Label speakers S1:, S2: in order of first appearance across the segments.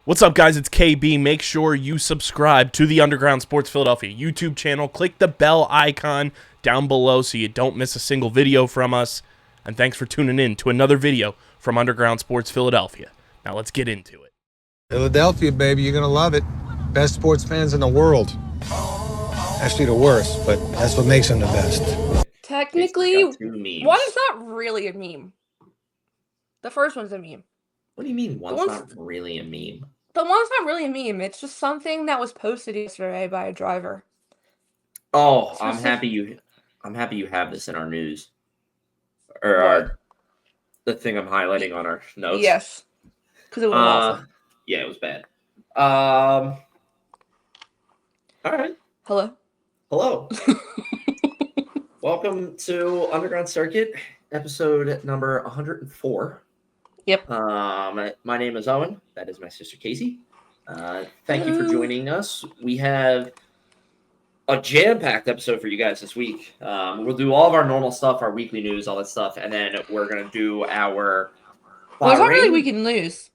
S1: What's up, guys? It's KB. Make sure you subscribe to the Underground Sports Philadelphia YouTube channel. Click the bell icon down below so you don't miss a single video from us. And thanks for tuning in to another video from Underground Sports Philadelphia. Now let's get into it.
S2: Philadelphia, baby, you're gonna love it. Best sports fans in the world. Actually, the worst, but that's what makes them the best.
S3: Technically, one's not really a meme. The first one's a meme.
S4: What do you mean one's not really a meme?
S3: The one's not really a meme. It's just something that was posted yesterday by a driver.
S4: Oh, I'm happy you have this in our news. Or the thing I'm highlighting on our notes.
S3: Yes. Because it was awesome.
S4: Yeah, it was bad. All right.
S3: Hello.
S4: Welcome to Underground Circuit, episode number 104.
S3: Yep.
S4: My name is Owen. That is my sister Casey. Thank you for joining us. We have a jam-packed episode for you guys this week. We'll do all of our normal stuff, our weekly news, all that stuff, and then we're gonna do our.
S3: Well, it's not really weekly news.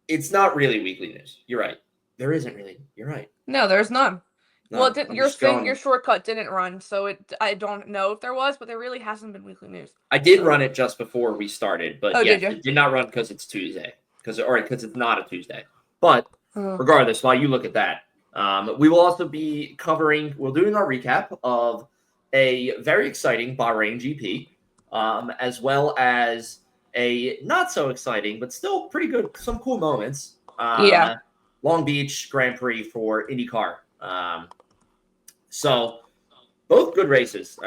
S4: It's not really weekly news. You're right. There isn't really. You're right.
S3: No, there's none.
S4: No,
S3: well, your shortcut didn't run, so I don't know if there was, but there really hasn't been weekly news.
S4: I did run it just before we started, but
S3: did you?
S4: It did not run because it's Tuesday, because it's not a Tuesday. But regardless, while you look at that, we will also be we're doing our recap of a very exciting Bahrain GP, as well as a not so exciting but still pretty good, some cool moments. Long Beach Grand Prix for IndyCar. So both good races.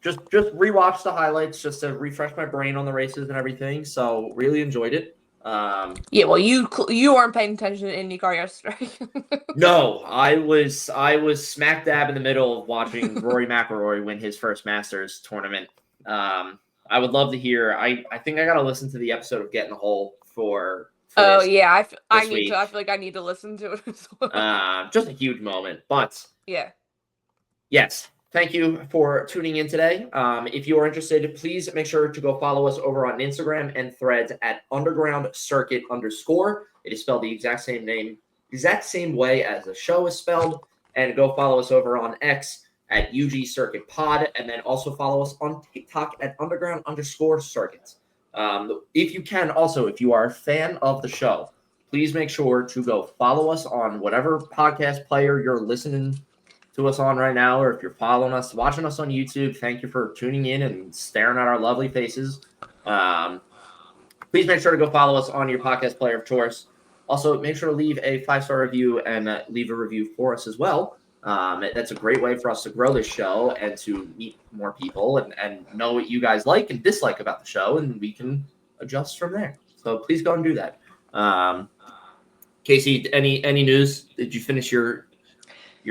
S4: Just rewatched the highlights just to refresh my brain on the races and everything. So really enjoyed it.
S3: Yeah, well, you weren't paying attention to IndyCar yesterday.
S4: No, I was smack dab in the middle of watching Rory McIlroy win his first Masters tournament. I would love to hear. I think I got to listen to the episode of Getting a Hole for
S3: I need
S4: week.
S3: to. I feel like I need to listen to it as well.
S4: Just a huge moment, but
S3: yeah.
S4: Yes. Thank you for tuning in today. If you are interested, please make sure to go follow us over on Instagram and Threads at undergroundcircuit_. It is spelled the exact same way as the show is spelled. And go follow us over on X at UGCircuitPod, and then also follow us on TikTok at underground_circuits. If you can, also, if you are a fan of the show, please make sure to go follow us on whatever podcast player you're listening to us on right now, or if you're following us, watching us on YouTube, thank you for tuning in and staring at our lovely faces. Please make sure to go follow us on your podcast player of choice. Also, make sure to leave a 5-star review and leave a review for us as well. That's a great way for us to grow this show and to meet more people and know what you guys like and dislike about the show, and we can adjust from there. So please go and do that. Casey, any news? Did you finish your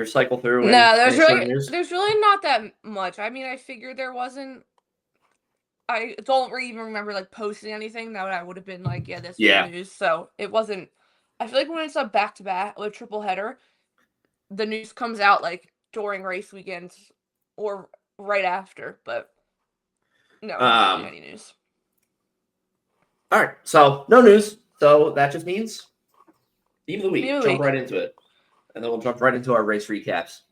S4: cycle through?
S3: No, there's really not that much. I mean, I figured there wasn't. I don't even remember like posting anything that I would have been like, this is news. So it wasn't. I feel like when it's a back-to-back or a triple header, the news comes out like during race weekends or right after. But no, not really any news.
S4: All right, so no news. So that just means theme of the week. Jump right into it. And then we'll jump right into our race recaps.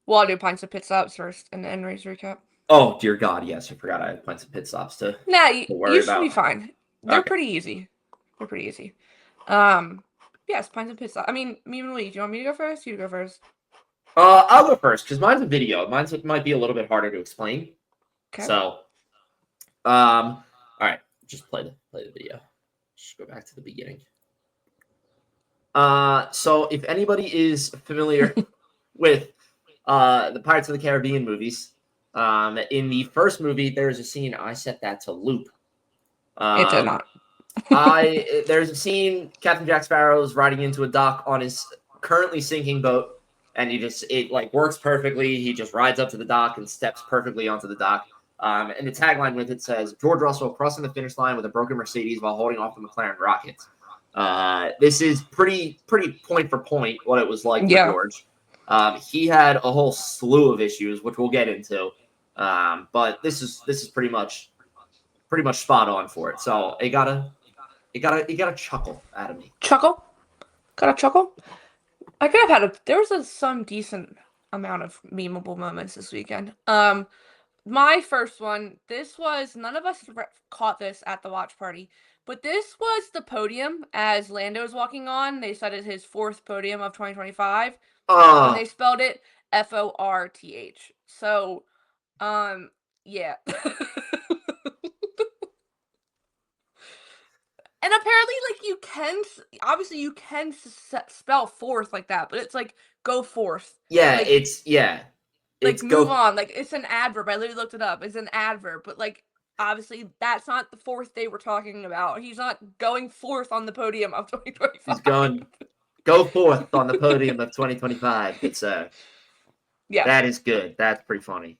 S3: Well, I'll do pints of pit stops first and then race recap.
S4: Oh, dear God, yes. I forgot I had pints of pit stops to worry about.
S3: You should be fine. They're pretty easy. Yes, pints of pit stops. I mean, me and Lee, do you want me to go first? You go first.
S4: I'll go first, because mine's a video. Mine's might be a little bit harder to explain.
S3: Okay.
S4: So, all right. Just play the video. Just go back to the beginning. So if anybody is familiar with the Pirates of the Caribbean movies, in the first movie, there's a scene, I set that to loop.
S3: It did not.
S4: There's a scene, Captain Jack Sparrow is riding into a dock on his currently sinking boat, and it works perfectly. He just rides up to the dock and steps perfectly onto the dock. And the tagline with it says, George Russell crossing the finish line with a broken Mercedes while holding off the McLaren Rockets. This is pretty point for point what it was like for George. He had a whole slew of issues, which we'll get into. But this is pretty much spot on for it. So it got a chuckle out of me.
S3: Chuckle? Got a chuckle. I could have had there was some decent amount of memeable moments this weekend. My first one, this was, none of us caught this at the watch party, but this was the podium as Lando was walking on. They said it's his 4th podium of 2025, and they spelled it FORTH. So, yeah. And apparently, like, you can, obviously you can spell fourth like that, but it's like, go forth.
S4: Yeah,
S3: like,
S4: it's
S3: like, move on. Like, it's an adverb. I literally looked it up. It's an adverb, but like, obviously that's not the fourth they were talking about. He's not going forth on the podium of 2025.
S4: He's going, go forth on the podium of 2025. It's
S3: yeah,
S4: that is good. That's pretty funny.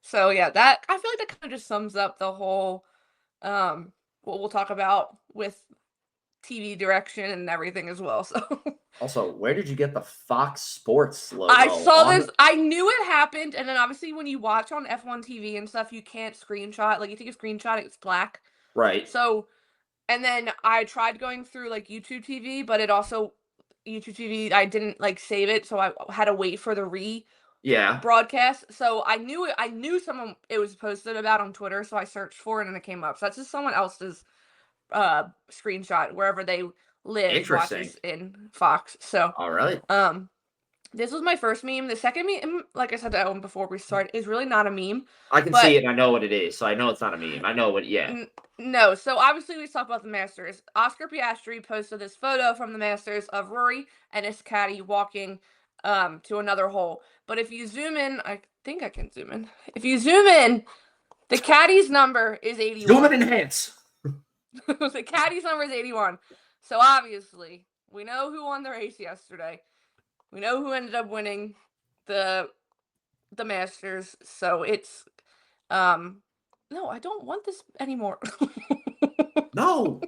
S3: So yeah, that, I feel like that kind of just sums up the whole what we'll talk about with TV direction and everything as well. So
S4: also, where did you get the Fox Sports logo?
S3: I saw this. I knew it happened, and then obviously when you watch on F1 TV and stuff, you can't screenshot. Like, you take a screenshot, it's black.
S4: Right.
S3: So, and then I tried going through like YouTube TV, but it also, YouTube TV, I didn't like save it, so I had to wait for the broadcast. So I knew someone it was posted about on Twitter, so I searched for it and it came up. So that's just someone else's screenshot wherever they live watches in Fox. So
S4: all right.
S3: This was my first meme. The second meme, like I said to Owen before we start, is really not a meme.
S4: I can see it and I know what it is, so I know it's not a meme. I know what,
S3: No, so obviously we talk about the Masters. Oscar Piastri posted this photo from the Masters of Rory and his caddy walking to another hole. But if you zoom in, I think I can zoom in. If you zoom in, the caddy's number is 81.
S4: Zoom and enhance.
S3: The caddy's number is 81. So obviously, we know who won the race yesterday. We know who ended up winning the Masters. So it's no, I don't want this anymore.
S4: No.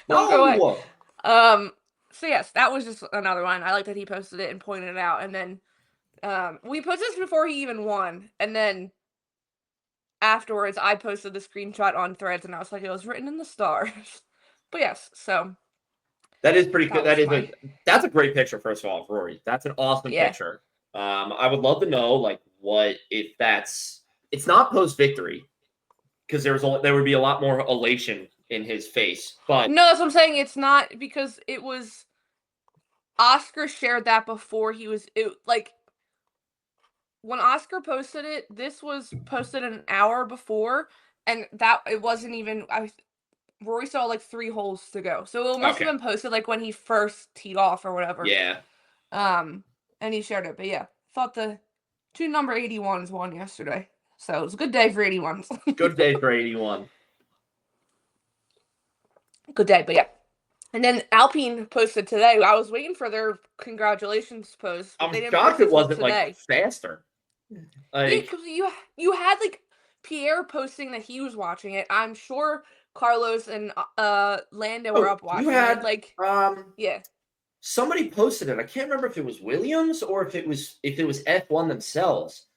S3: Don't go away. So yes, that was just another one. I like that he posted it and pointed it out. And then we posted this before he even won. And then afterwards, I posted the screenshot on Threads, and I was like, it was written in the stars. But yes, so
S4: that is pretty good. That's a great picture. First of all, Rory, that's an awesome picture. I would love to know, like, what if it's not post victory, because there would be a lot more elation in his face. But
S3: no, that's what I'm saying. It's not, because it was Oscar shared that before he was like. When Oscar posted it, this was posted an hour before, and that it wasn't even. Rory saw like 3 holes to go, so it must have been posted like when he first teed off or whatever.
S4: Yeah.
S3: And he shared it, but yeah, thought the 2 number 81s won yesterday, so it was a good day for 81s.
S4: Good day for 81.
S3: Good day, but yeah. And then Alpine posted today. I was waiting for their congratulations post. But
S4: I'm shocked it wasn't like faster.
S3: Like, because you had like Pierre posting that he was watching it. I'm sure Carlos and Lando were up watching it. Like, yeah.
S4: Somebody posted it. I can't remember if it was Williams or if it was F1 themselves.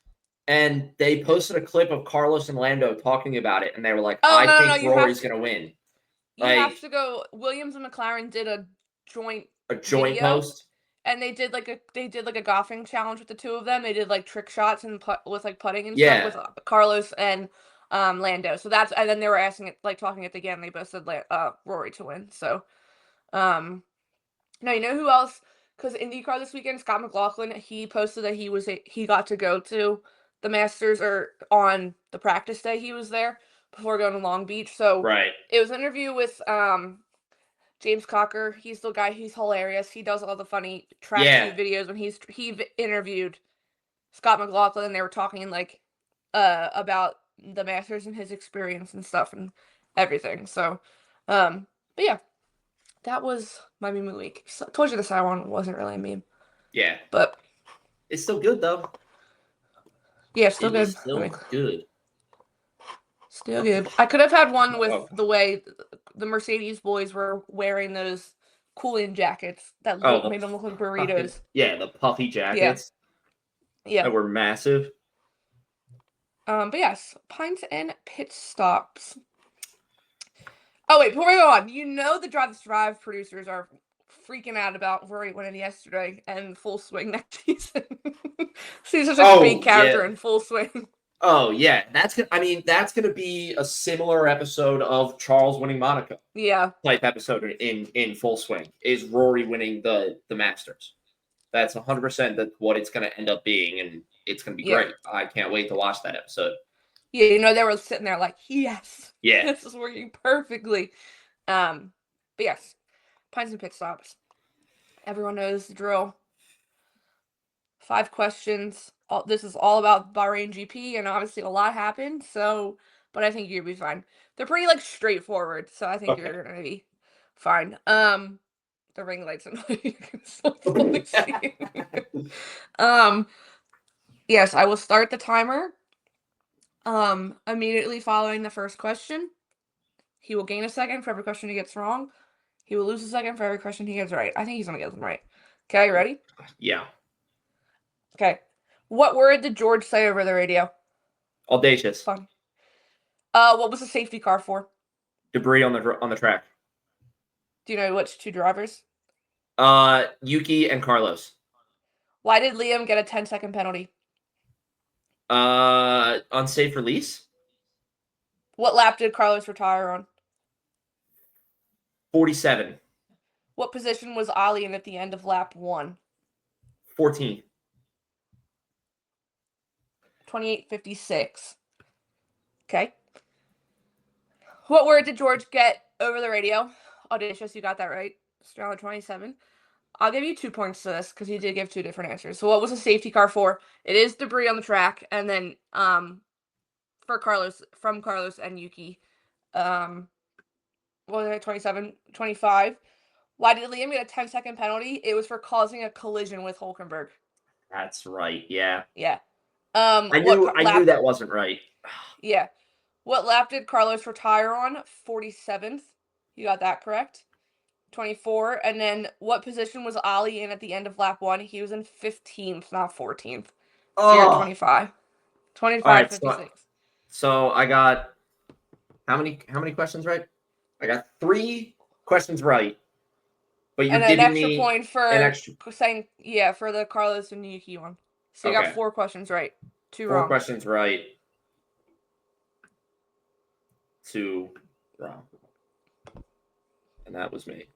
S4: And they posted a clip of Carlos and Lando talking about it, and they were like, I think Rory's going to win.
S3: You have to go. Williams and McLaren did a joint
S4: video, post,
S3: and they did like a golfing challenge with the 2 of them. They did like trick shots and with like putting and stuff with Carlos and Lando. So that's, and then they were asking it, like talking at the end. They both said Rory to win. So now you know who else? Because IndyCar this weekend, Scott McLaughlin, he posted that he got to go to the Masters, or on the practice day he was there before going to Long Beach. So it was an interview with James Cocker. He's the guy, he's hilarious. He does all the funny track videos. When he interviewed Scott McLaughlin, and they were talking like about the Masters and his experience and stuff and everything. So but yeah, that was my meme of the week. So, I told you the side one wasn't really a meme. Yeah. But
S4: it's still good though.
S3: Yeah, still good.
S4: Still good.
S3: Still good. I could have had one with the way the Mercedes boys were wearing those cooling jackets that made them look like burritos.
S4: The puffy jackets.
S3: Yeah.
S4: That were massive.
S3: But yes, pints and pit stops. Oh wait, before we go on, you know the Drive to Survive producers are freaking out about Rory winning yesterday and full swing next season. He's such a big character in full swing.
S4: Oh yeah, that's gonna be a similar episode of Charles winning Monaco.
S3: Yeah,
S4: type episode in full swing is Rory winning the Masters. That's 100% what it's gonna end up being, and it's gonna be great. I can't wait to watch that episode.
S3: Yeah, they were sitting there like, yes,
S4: yeah,
S3: this is working perfectly. But yes, pints and pit stops. Everyone knows the drill. 5 questions. This is all about Bahrain GP, and obviously a lot happened. So, but I think you'll be fine. They're pretty straightforward, so I think you're gonna be fine. The ring lights annoying. Yes, I will start the timer. Immediately following the first question. He will gain a second for every question he gets wrong. He will lose a second for every question he gets right. I think he's gonna get them right. Okay, ready?
S4: Yeah.
S3: Okay. What word did George say over the radio?
S4: Audacious.
S3: Fun. What was the safety car for?
S4: Debris on the track.
S3: Do you know which 2 drivers?
S4: Yuki and Carlos.
S3: Why did Liam get a 10-second penalty?
S4: Unsafe release.
S3: What lap did Carlos retire on?
S4: 47.
S3: What position was Ali in at the end of lap 1?
S4: 14.
S3: 28:56. Okay. What word did George get over the radio? Audacious, you got that right. Stroud 27. I'll give you 2 points to this because you did give 2 different answers. So what was the safety car for? It is debris on the track, and then from Carlos and Yuki. What was it, 27, 25? Why did Liam get a 10-second penalty? It was for causing a collision with Hulkenberg.
S4: That's right. Yeah.
S3: Yeah.
S4: I knew that wasn't right.
S3: Yeah. What lap did Carlos retire on? 47th. You got that correct. 24. And then what position was Ali in at the end of lap 1? He was in 15th, not 14th. So you're at 25. 25, right, 56.
S4: So I got how many questions right? I got 3 questions right. But you're giving
S3: an extra
S4: me
S3: point for saying for the Carlos and Yuki one. So you got 4 questions right. 2 wrong.
S4: 4 questions right. 2 wrong. And that was me.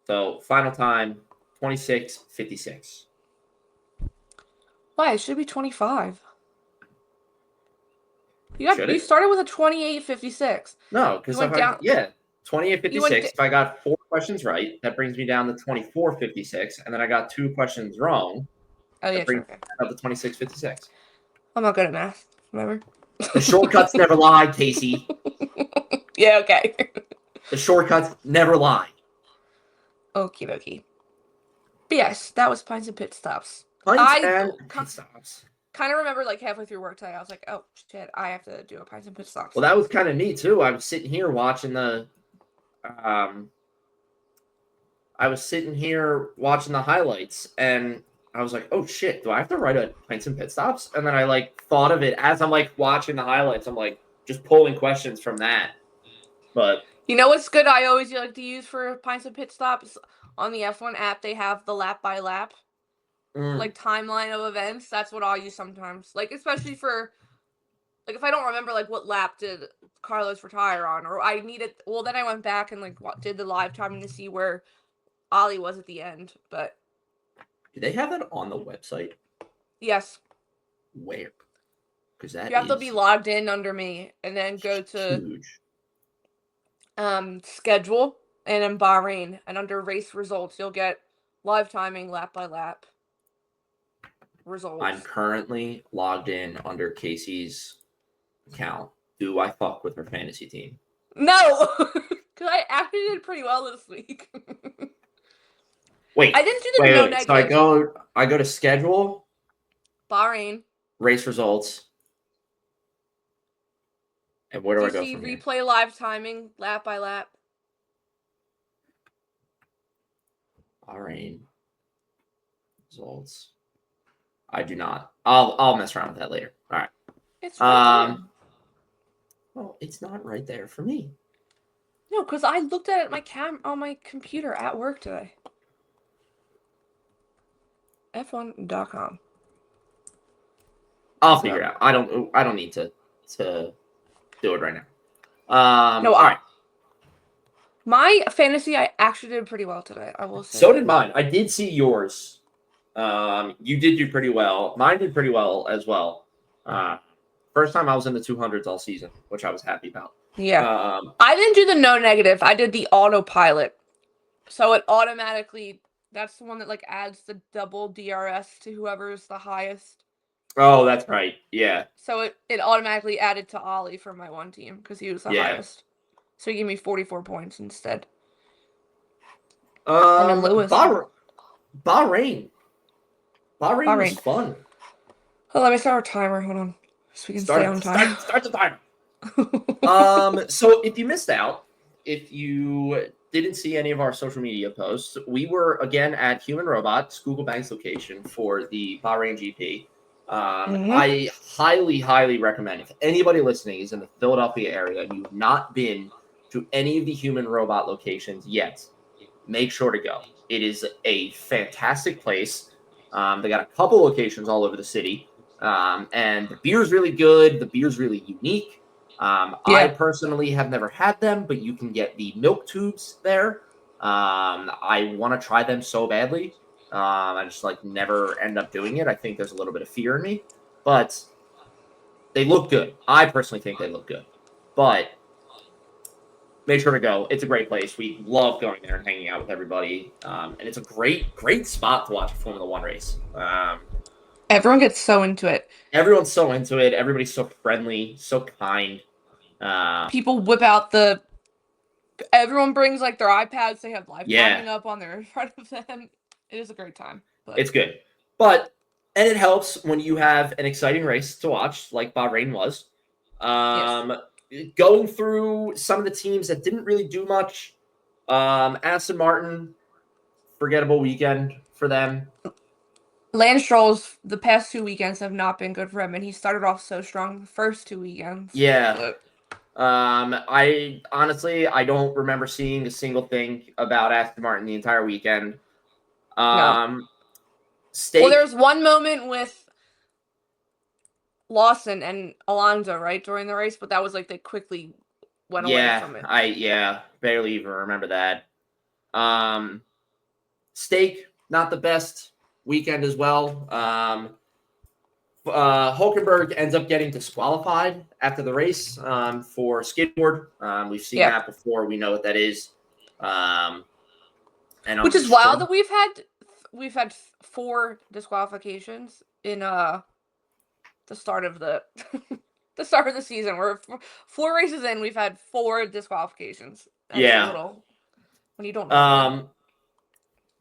S4: So final time 26:56.
S3: Why? It should be 25. You started with a 28:56.
S4: No, because 28:56. If I got 4 questions right, that brings me down to 24:56, and then I got 2 questions wrong.
S3: Oh yeah,
S4: that brings me up to 26:56.
S3: I'm not good at math. Remember?
S4: The shortcuts never lie, Casey.
S3: Yeah, okay.
S4: The shortcuts never lie.
S3: Okie dokie. But yes, that was Pints and Pit Stops.
S4: Pit Stops.
S3: Kind of remember halfway through work today, I was like, oh shit, I have to do a Pints and Pit Stops.
S4: Well, that was kind of neat too. I was sitting here watching the highlights, and I was like, oh shit, do I have to write a Pints and Pit Stops? And then I thought of it as I'm watching the highlights. I'm just pulling questions from that. But
S3: you know what's good? I always like to use for Pints and Pit Stops on the F1 app. They have the lap by lap, timeline of events. That's what I'll use sometimes. Especially for if I don't remember what lap did Carlos retire on, or I needed. Well, then I went back and did the live timing to see where Ollie was at the end. But
S4: do they have that on the website?
S3: Yes.
S4: Where? Because that
S3: you have to be logged in under me, and then go to
S4: huge.
S3: Schedule, and in Bahrain, and under race results, you'll get live timing, lap by lap results.
S4: I'm currently logged in under Casey's account. Do I fuck with her fantasy team?
S3: No, because I actually did pretty well this week.
S4: Wait,
S3: I didn't do the no negative.
S4: So I go to schedule,
S3: Bahrain,
S4: race results. And where do I go from here?
S3: Replay live timing, lap by lap.
S4: Bahrain results. I do not. I'll mess around with that later. All right.
S3: It's right there.
S4: Well, it's not right there for me.
S3: No, because I looked at it on my computer at work today. F1.com.
S4: I'll figure it out. I don't need to do it right now.
S3: No,
S4: all right.
S3: My fantasy, I actually did pretty well today. I will say.
S4: So did mine. I did see yours. You did do pretty well. Mine did pretty well as well. First time I was in the 200s all season, which I was happy about.
S3: Yeah. I didn't do the no negative. I did the autopilot. So it automatically, that's the one that like adds the double DRS to whoever's the highest.
S4: Oh, that's right. Yeah.
S3: So it automatically added to Ollie for my one team because he was the highest. So he gave me 44 points instead. And then Lewis.
S4: Bahrain was fun.
S3: Oh, let me start our timer. Hold on. So we can stay on time.
S4: Start the timer. So if you missed out, if you didn't see any of our social media posts, we were again at Human Robot, Google Bank's location for the Bahrain GP. I highly, highly recommend, if anybody listening is in the Philadelphia area and you've not been to any of the Human Robot locations yet, make sure to go. It is a fantastic place. They got a couple locations all over the city. And the beer's really good. The beer's really unique. I personally have never had them, but you can get the milk tubes there. I want to try them so badly. I just never end up doing it. I think there's a little bit of fear in me, but they look good. I personally think they look good, but make sure to go. It's a great place. We love going there and hanging out with everybody. And it's a great, great spot to watch a Formula One race.
S3: Everyone gets so into it.
S4: Everyone's so into it. Everybody's so friendly, so kind.
S3: People whip out everyone brings their iPads. They have live coming up on their in front of them. It is a great time. But.
S4: It's good. And it helps when you have an exciting race to watch, like Bahrain was. Going through some of the teams that didn't really do much. Aston Martin, forgettable weekend for them.
S3: Lance Stroll's the past 2 weekends have not been good for him, and he started off so strong the first 2 weekends.
S4: Yeah. I honestly don't remember seeing a single thing about Aston Martin the entire weekend.
S3: No. Well, there was one moment with Lawson and Alonso, right, during the race, but that was they quickly went away from it.
S4: I barely even remember that. Steak, not the best weekend as well. Hulkenberg ends up getting disqualified after the race for skateboard. We've seen that before. We know what that is.
S3: Which is wild that we've had 4 disqualifications in the start of the season. We're 4 races in, we've had 4 disqualifications. That's a little, when you don't know.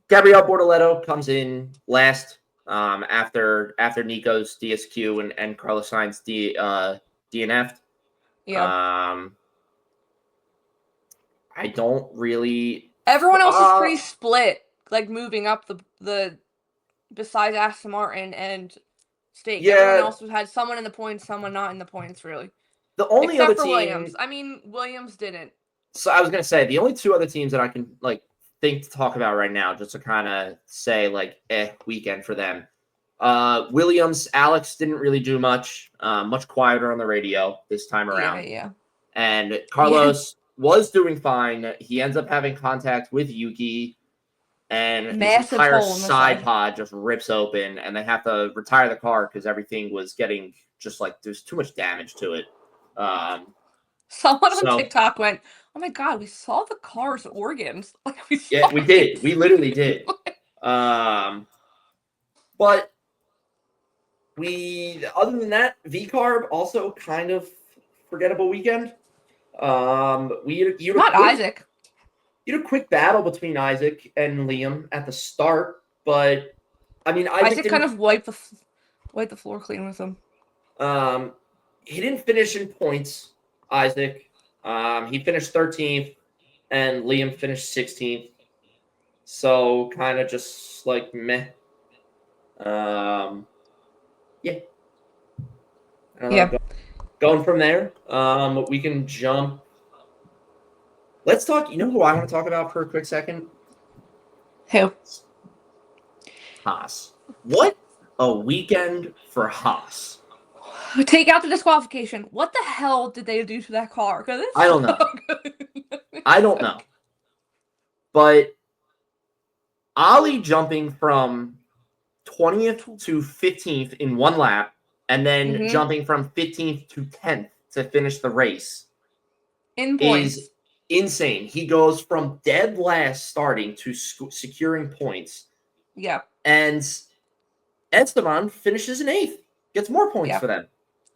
S4: Gabriel Bortoleto comes in last after Nico's DSQ and Carlos Sainz DNF'd.
S3: Yeah.
S4: I don't really.
S3: Everyone else is pretty split, moving up the besides Aston Martin and Steak.
S4: Yeah.
S3: Everyone else has had someone in the points, someone not in the points, really.
S4: The only
S3: Except
S4: other
S3: for
S4: team,
S3: Williams. I mean, Williams didn't.
S4: So I was gonna say the only 2 other teams that I can think to talk about right now, just to kind of say weekend for them. Williams, Alex didn't really do much. Much quieter on the radio this time around.
S3: Yeah.
S4: And Carlos was doing fine. He ends up having contact with Yuki, and his entire side pod just rips open, and they have to retire the car because everything was getting just there's too much damage to it.
S3: Someone on TikTok went, "Oh my god, we saw the car's organs."
S4: We did. We literally did. But other than that, V-Carb also kind of forgettable weekend. Isaac. You had a quick battle between Isaac and Liam at the start, but I mean,
S3: Isaac kind of wiped the floor clean with him.
S4: He didn't finish in points. Isaac, he finished 13th, and Liam finished 16th. So kind of just meh. Going from there, we can jump Let's talk. You know who I want to talk about for a quick second?
S3: Who?
S4: Haas. What a weekend for Haas.
S3: Take out the disqualification. What the hell did they do to that car? Because it's
S4: I don't know. I don't know. But Ollie jumping from 20th to 15th in one lap, and then jumping from 15th to 10th to finish the race
S3: in points
S4: is insane. He goes from dead last starting to securing points.
S3: Yeah.
S4: And Esteban finishes in 8th. Gets more points for them.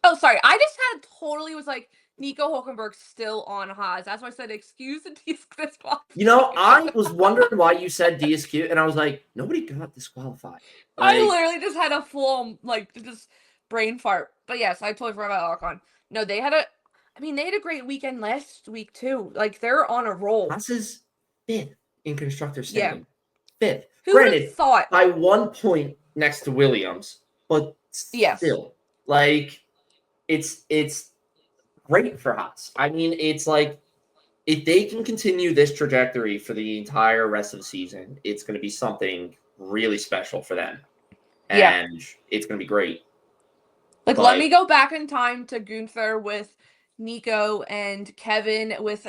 S3: Oh, sorry. I just had totally was like, Nico Hulkenberg still on Haas. That's why I said excuse the disqualification.
S4: You know, I was wondering why you said DSQ, and I was like, nobody got disqualified. Like,
S3: I literally just had a full, like, just brain fart. But yes, I totally forgot about Ocon. No, they had a great weekend last week, too. Like, they're on a roll.
S4: Haas is 5th in constructor standing. 5th.
S3: Who would have thought?
S4: By 1 point next to Williams, but still, like, it's great for Haas. I mean, it's like, if they can continue this trajectory for the entire rest of the season, it's going to be something really special for them. And it's going to be great.
S3: Like, let me go back in time to Gunther with Nico and Kevin with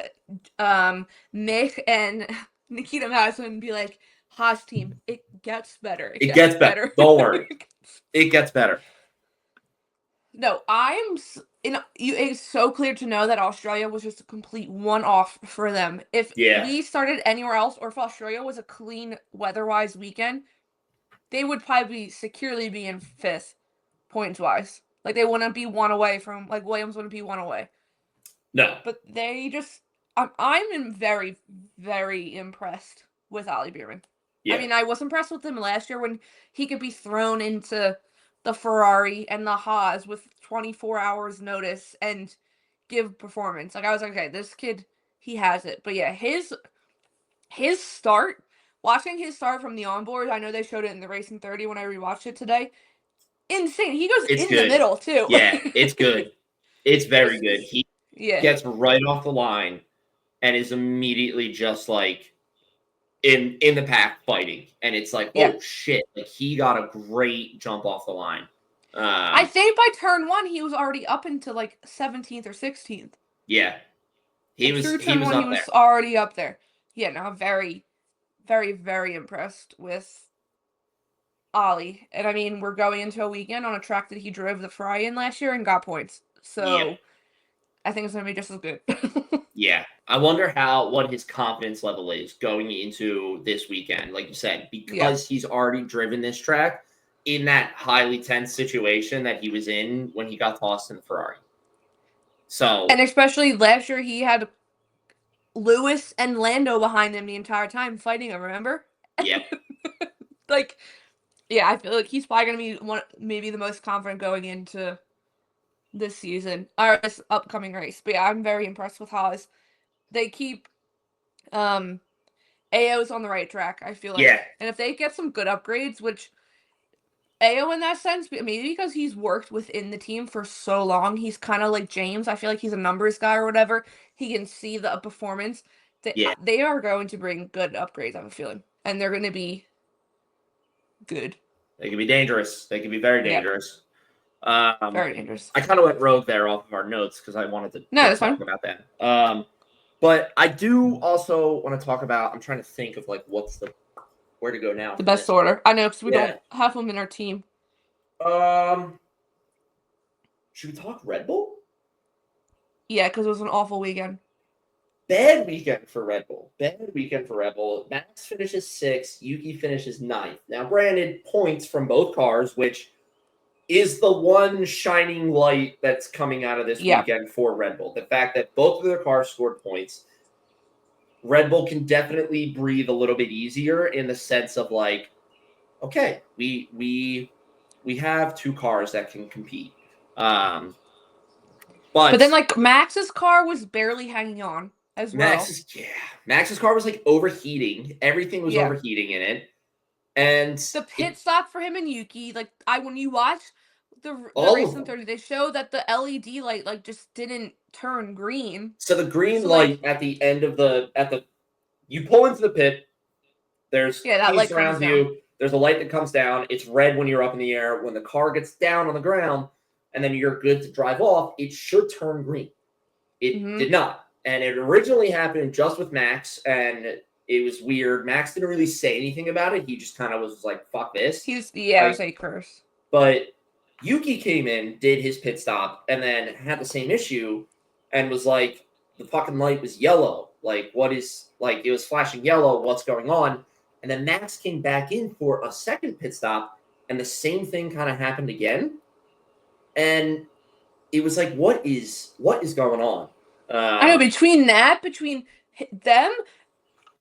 S3: Mick and Nikita Mazepin and be like, Haas team, it gets better.
S4: It gets better. Don't worry. It gets better.
S3: No, it's so clear to know that Australia was just a complete one-off for them. If we started anywhere else, or if Australia was a clean weather-wise weekend, they would probably securely be in 5th points-wise. Like, they wouldn't be one away from, like, Williams wouldn't be one away.
S4: No.
S3: But they just, I'm very, very impressed with Ollie Bierman. Yeah. I mean, I was impressed with him last year when he could be thrown into the Ferrari and the Haas with 24 hours notice and give performance. Like, I was like, okay, this kid, he has it. But yeah, his start, watching his start from the onboard, I know they showed it in the Racing 30 when I rewatched it today. Insane. He goes in the middle, too.
S4: Yeah, it's good. It's very good. He gets right off the line and is immediately just like in the pack fighting. And it's like, oh, shit. Like, he got a great jump off the line.
S3: I think by turn 1, he was already up into like 17th or 16th.
S4: Yeah. He was
S3: already up there. Yeah, no, I'm very, very, very impressed with Ollie. And I mean, we're going into a weekend on a track that he drove the Ferrari in last year and got points. So I think it's going to be just as good.
S4: Yeah. I wonder what his confidence level is going into this weekend. Like you said, because he's already driven this track in that highly tense situation that he was in when he got tossed in the Ferrari. So,
S3: and especially last year, he had Lewis and Lando behind him the entire time fighting him, remember?
S4: Yep.
S3: Like, yeah, I feel like he's probably going to be maybe the most confident going into this season, or this upcoming race. But yeah, I'm very impressed with Haas. They keep AO's on the right track, I feel like.
S4: Yeah.
S3: And if they get some good upgrades, which AO in that sense, maybe because he's worked within the team for so long, he's kind of like James. I feel like he's a numbers guy or whatever. He can see the performance. They are going to bring good upgrades, I have a feeling. And they're going to be good.
S4: They can be dangerous. They can be very dangerous.
S3: Very dangerous.
S4: I kind of went rogue there off of our notes because I wanted to talk about that. But I do also want to talk about, I'm trying to think of like where to go now.
S3: The best order. I know, because we don't have them in our team.
S4: Should we talk Red Bull?
S3: Yeah, because it was an awful weekend.
S4: Bad weekend for Red Bull. Max finishes 6th. Yuki finishes 9th. Now, granted, points from both cars, which is the one shining light that's coming out of this weekend for Red Bull. The fact that both of their cars scored points. Red Bull can definitely breathe a little bit easier in the sense of like, okay, we have 2 cars that can compete. But
S3: then like Max's car was barely hanging on as well.
S4: Max's car was like overheating. Everything was overheating in it. And
S3: the pit stop for him and Yuki, like when you watch the race in 30, they show that the LED light like just didn't turn green.
S4: So the green
S3: So,
S4: light
S3: like,
S4: at the end of you pull into the pit. There's
S3: Yeah, that
S4: teams
S3: light comes
S4: around
S3: down.
S4: you. There's a light that comes down. It's red when you're up in the air. When the car gets down on the ground, and then you're good to drive off, it should turn green. It did not. And it originally happened just with Max, and it was weird. Max didn't really say anything about it. He just kind of was like, fuck this.
S3: It was a curse.
S4: But Yuki came in, did his pit stop, and then had the same issue and was like, the fucking light was yellow. Like, it was flashing yellow. What's going on? And then Max came back in for a second pit stop, and the same thing kind of happened again. And it was like, what is going on?
S3: I know, between them,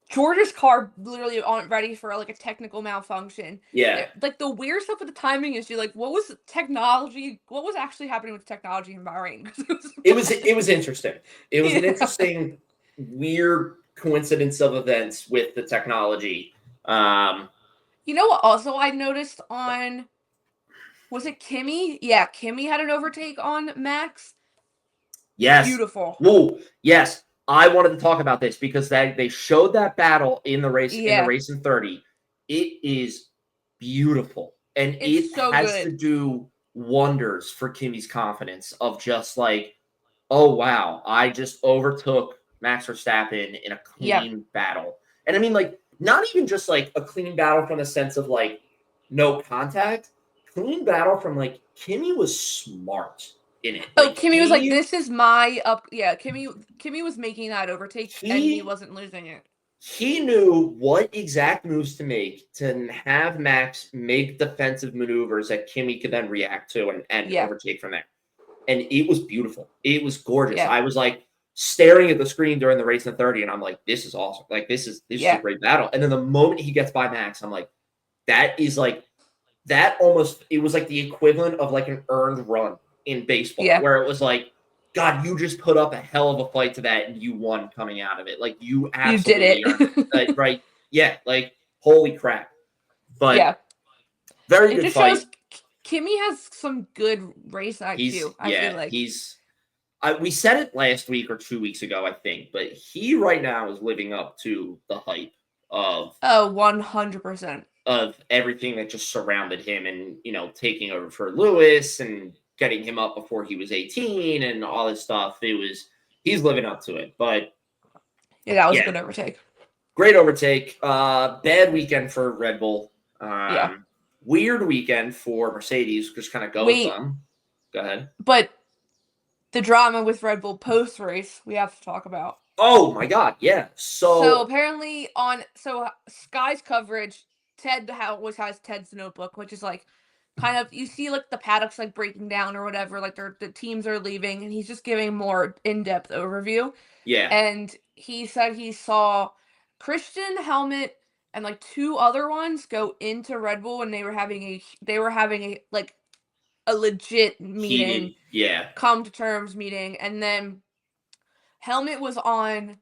S3: George's car literally aren't ready for like a technical malfunction.
S4: Yeah.
S3: Like the weird stuff with the timing issue, like what was actually happening with technology in Bahrain?
S4: It was interesting. It was an interesting, weird coincidence of events with the technology.
S3: You know what also I noticed on, was it Kimi? Yeah, Kimi had an overtake on Max.
S4: Yes.
S3: Beautiful.
S4: Whoa. Yes. I wanted to talk about this because they showed that battle in the race in 30. It is beautiful. And it has to do wonders for Kimi's confidence of just like, oh wow, I just overtook Max Verstappen in a clean battle. And I mean, like, not even just like a clean battle from the sense of like no contact, clean battle from like Kimi was smart in it.
S3: Oh, like, Kimi was like, this is my up. Yeah, Kimi was making that overtake and he wasn't losing it.
S4: He knew what exact moves to make to have Max make defensive maneuvers that Kimi could then react to and overtake from there. And it was beautiful. It was gorgeous. Yeah. I was like staring at the screen during the race in 30, and I'm like, this is awesome. Like, this is a great battle. And then the moment he gets by Max, I'm like, that is like, that almost, it was like the equivalent of like an earned run in baseball, where it was like, God, you just put up a hell of a fight to that and you won coming out of it. Like, you absolutely
S3: did it.
S4: Right? Yeah. Like, holy crap. But very good fight. Shows
S3: Kimi has some good race IQ. I feel like
S4: we said it last week or 2 weeks ago, I think, but he right now is living up to the hype of
S3: 100%
S4: of everything that just surrounded him, and taking over for Lewis and getting him up before he was 18 and all this stuff. He's living up to it. But
S3: that was a good overtake.
S4: Great overtake. Bad weekend for Red Bull. Weird weekend for Mercedes, just kind of go with them. Go ahead.
S3: But the drama with Red Bull post-race, we have to talk about.
S4: Oh, my God, yeah.
S3: So apparently on Sky's coverage, Ted always has Ted's notebook, which is like kind of, you see like the paddocks like breaking down or whatever, like the teams are leaving, and he's just giving more in-depth overview.
S4: Yeah.
S3: And he said he saw Christian, Helmut, and like two other ones go into Red Bull, and they were having a like a legit meeting, come to terms meeting, and then Helmut was on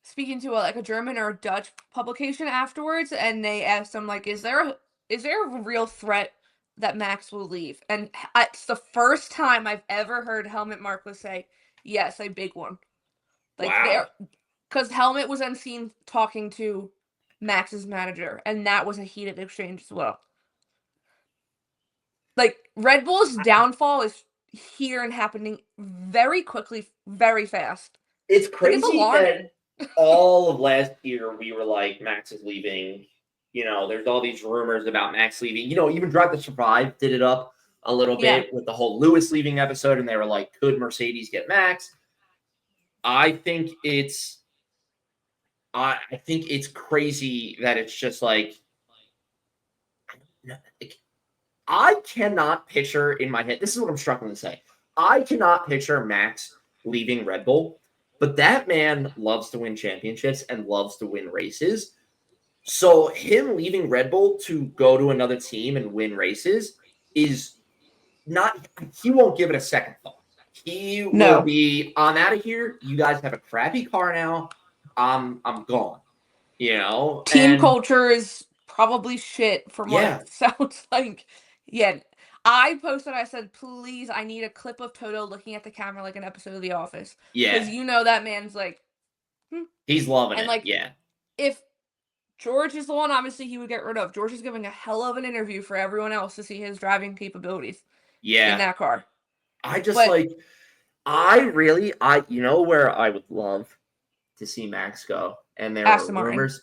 S3: speaking to a German or a Dutch publication afterwards, and they asked him like, is there a real threat that Max will leave? And it's the first time I've ever heard Helmut Marko say, yes, a big one. Like, because Helmut was unseen talking to Max's manager, and that was a heated exchange as well. Like, Red Bull's downfall is here and happening very quickly, very fast.
S4: It's crazy that all of last year we were like, Max is leaving. There's all these rumors about Max leaving. Even Drive to Survive did it up a little bit with the whole Lewis leaving episode, and they were like, could Mercedes get Max? I think it's crazy that it's just like, I cannot picture in my head. This is what I'm struggling to say. I cannot picture Max leaving Red Bull, but that man loves to win championships and loves to win races. So him leaving Red Bull to go to another team and win races is not, he won't give it a second thought. He will be, I'm out of here. You guys have a crappy car now. I'm gone.
S3: Team culture is probably shit from what it sounds like. Yeah. I posted, I said, please, I need a clip of Toto looking at the camera like an episode of The Office. Because that man's like,
S4: He's loving
S3: and
S4: it.
S3: like,
S4: Yeah.
S3: if George is the one, obviously he would get rid of. George is giving a hell of an interview for everyone else to see his driving capabilities in that car.
S4: I just you know where I would love to see Max go, and there
S3: Aston
S4: were
S3: Martin.
S4: rumors.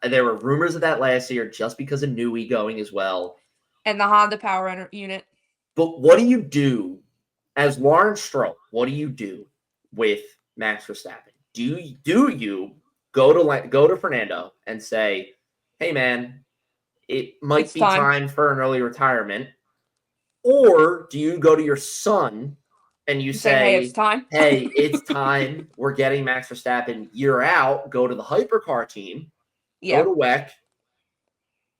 S4: There were rumors of that last year just because of Newey going as well,
S3: and the Honda Power Unit.
S4: But what do you do as Lawrence Stroll? What do you do with Max Verstappen? Do you go to Fernando and say, "Hey, man, it might be time for an early retirement," or do you go to your son and you say,
S3: "Hey, it's time.
S4: Hey, it's time. We're getting Max Verstappen. You're out. Go to the hypercar team. Go to WEC."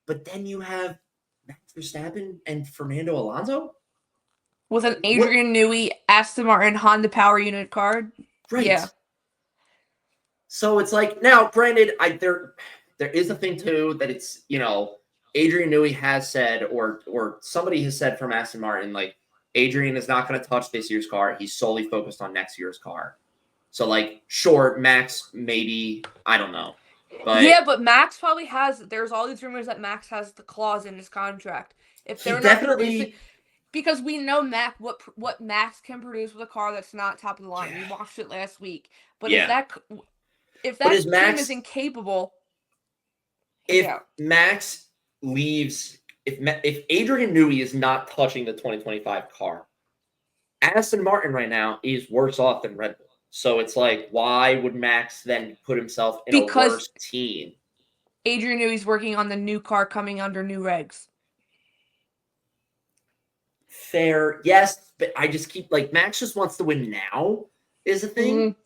S4: But then you have Max Verstappen and Fernando Alonso
S3: with an Adrian Newey Aston Martin Honda Power Unit car.
S4: Right. Yeah. So it's like, now, granted, there is a thing too that it's, Adrian Newey has said, or somebody has said from Aston Martin, like, Adrian is not going to touch this year's car. He's solely focused on next year's car. So, like, sure, Max, maybe, I don't know.
S3: But Max probably there's all these rumors that Max has the clause in his contract. If they're not producing, because we know what Max can produce with a car that's not top of the line. We watched it last week. But if that team is incapable,
S4: if Max leaves, if Adrian Newey is not touching the 2025 car, Aston Martin right now is worse off than Red Bull. So it's like, why would Max then put himself in a worse team?
S3: Adrian Newey's working on the new car coming under new regs.
S4: Fair, yes, but I just keep, like, Max just wants to win now is a thing. Mm-hmm.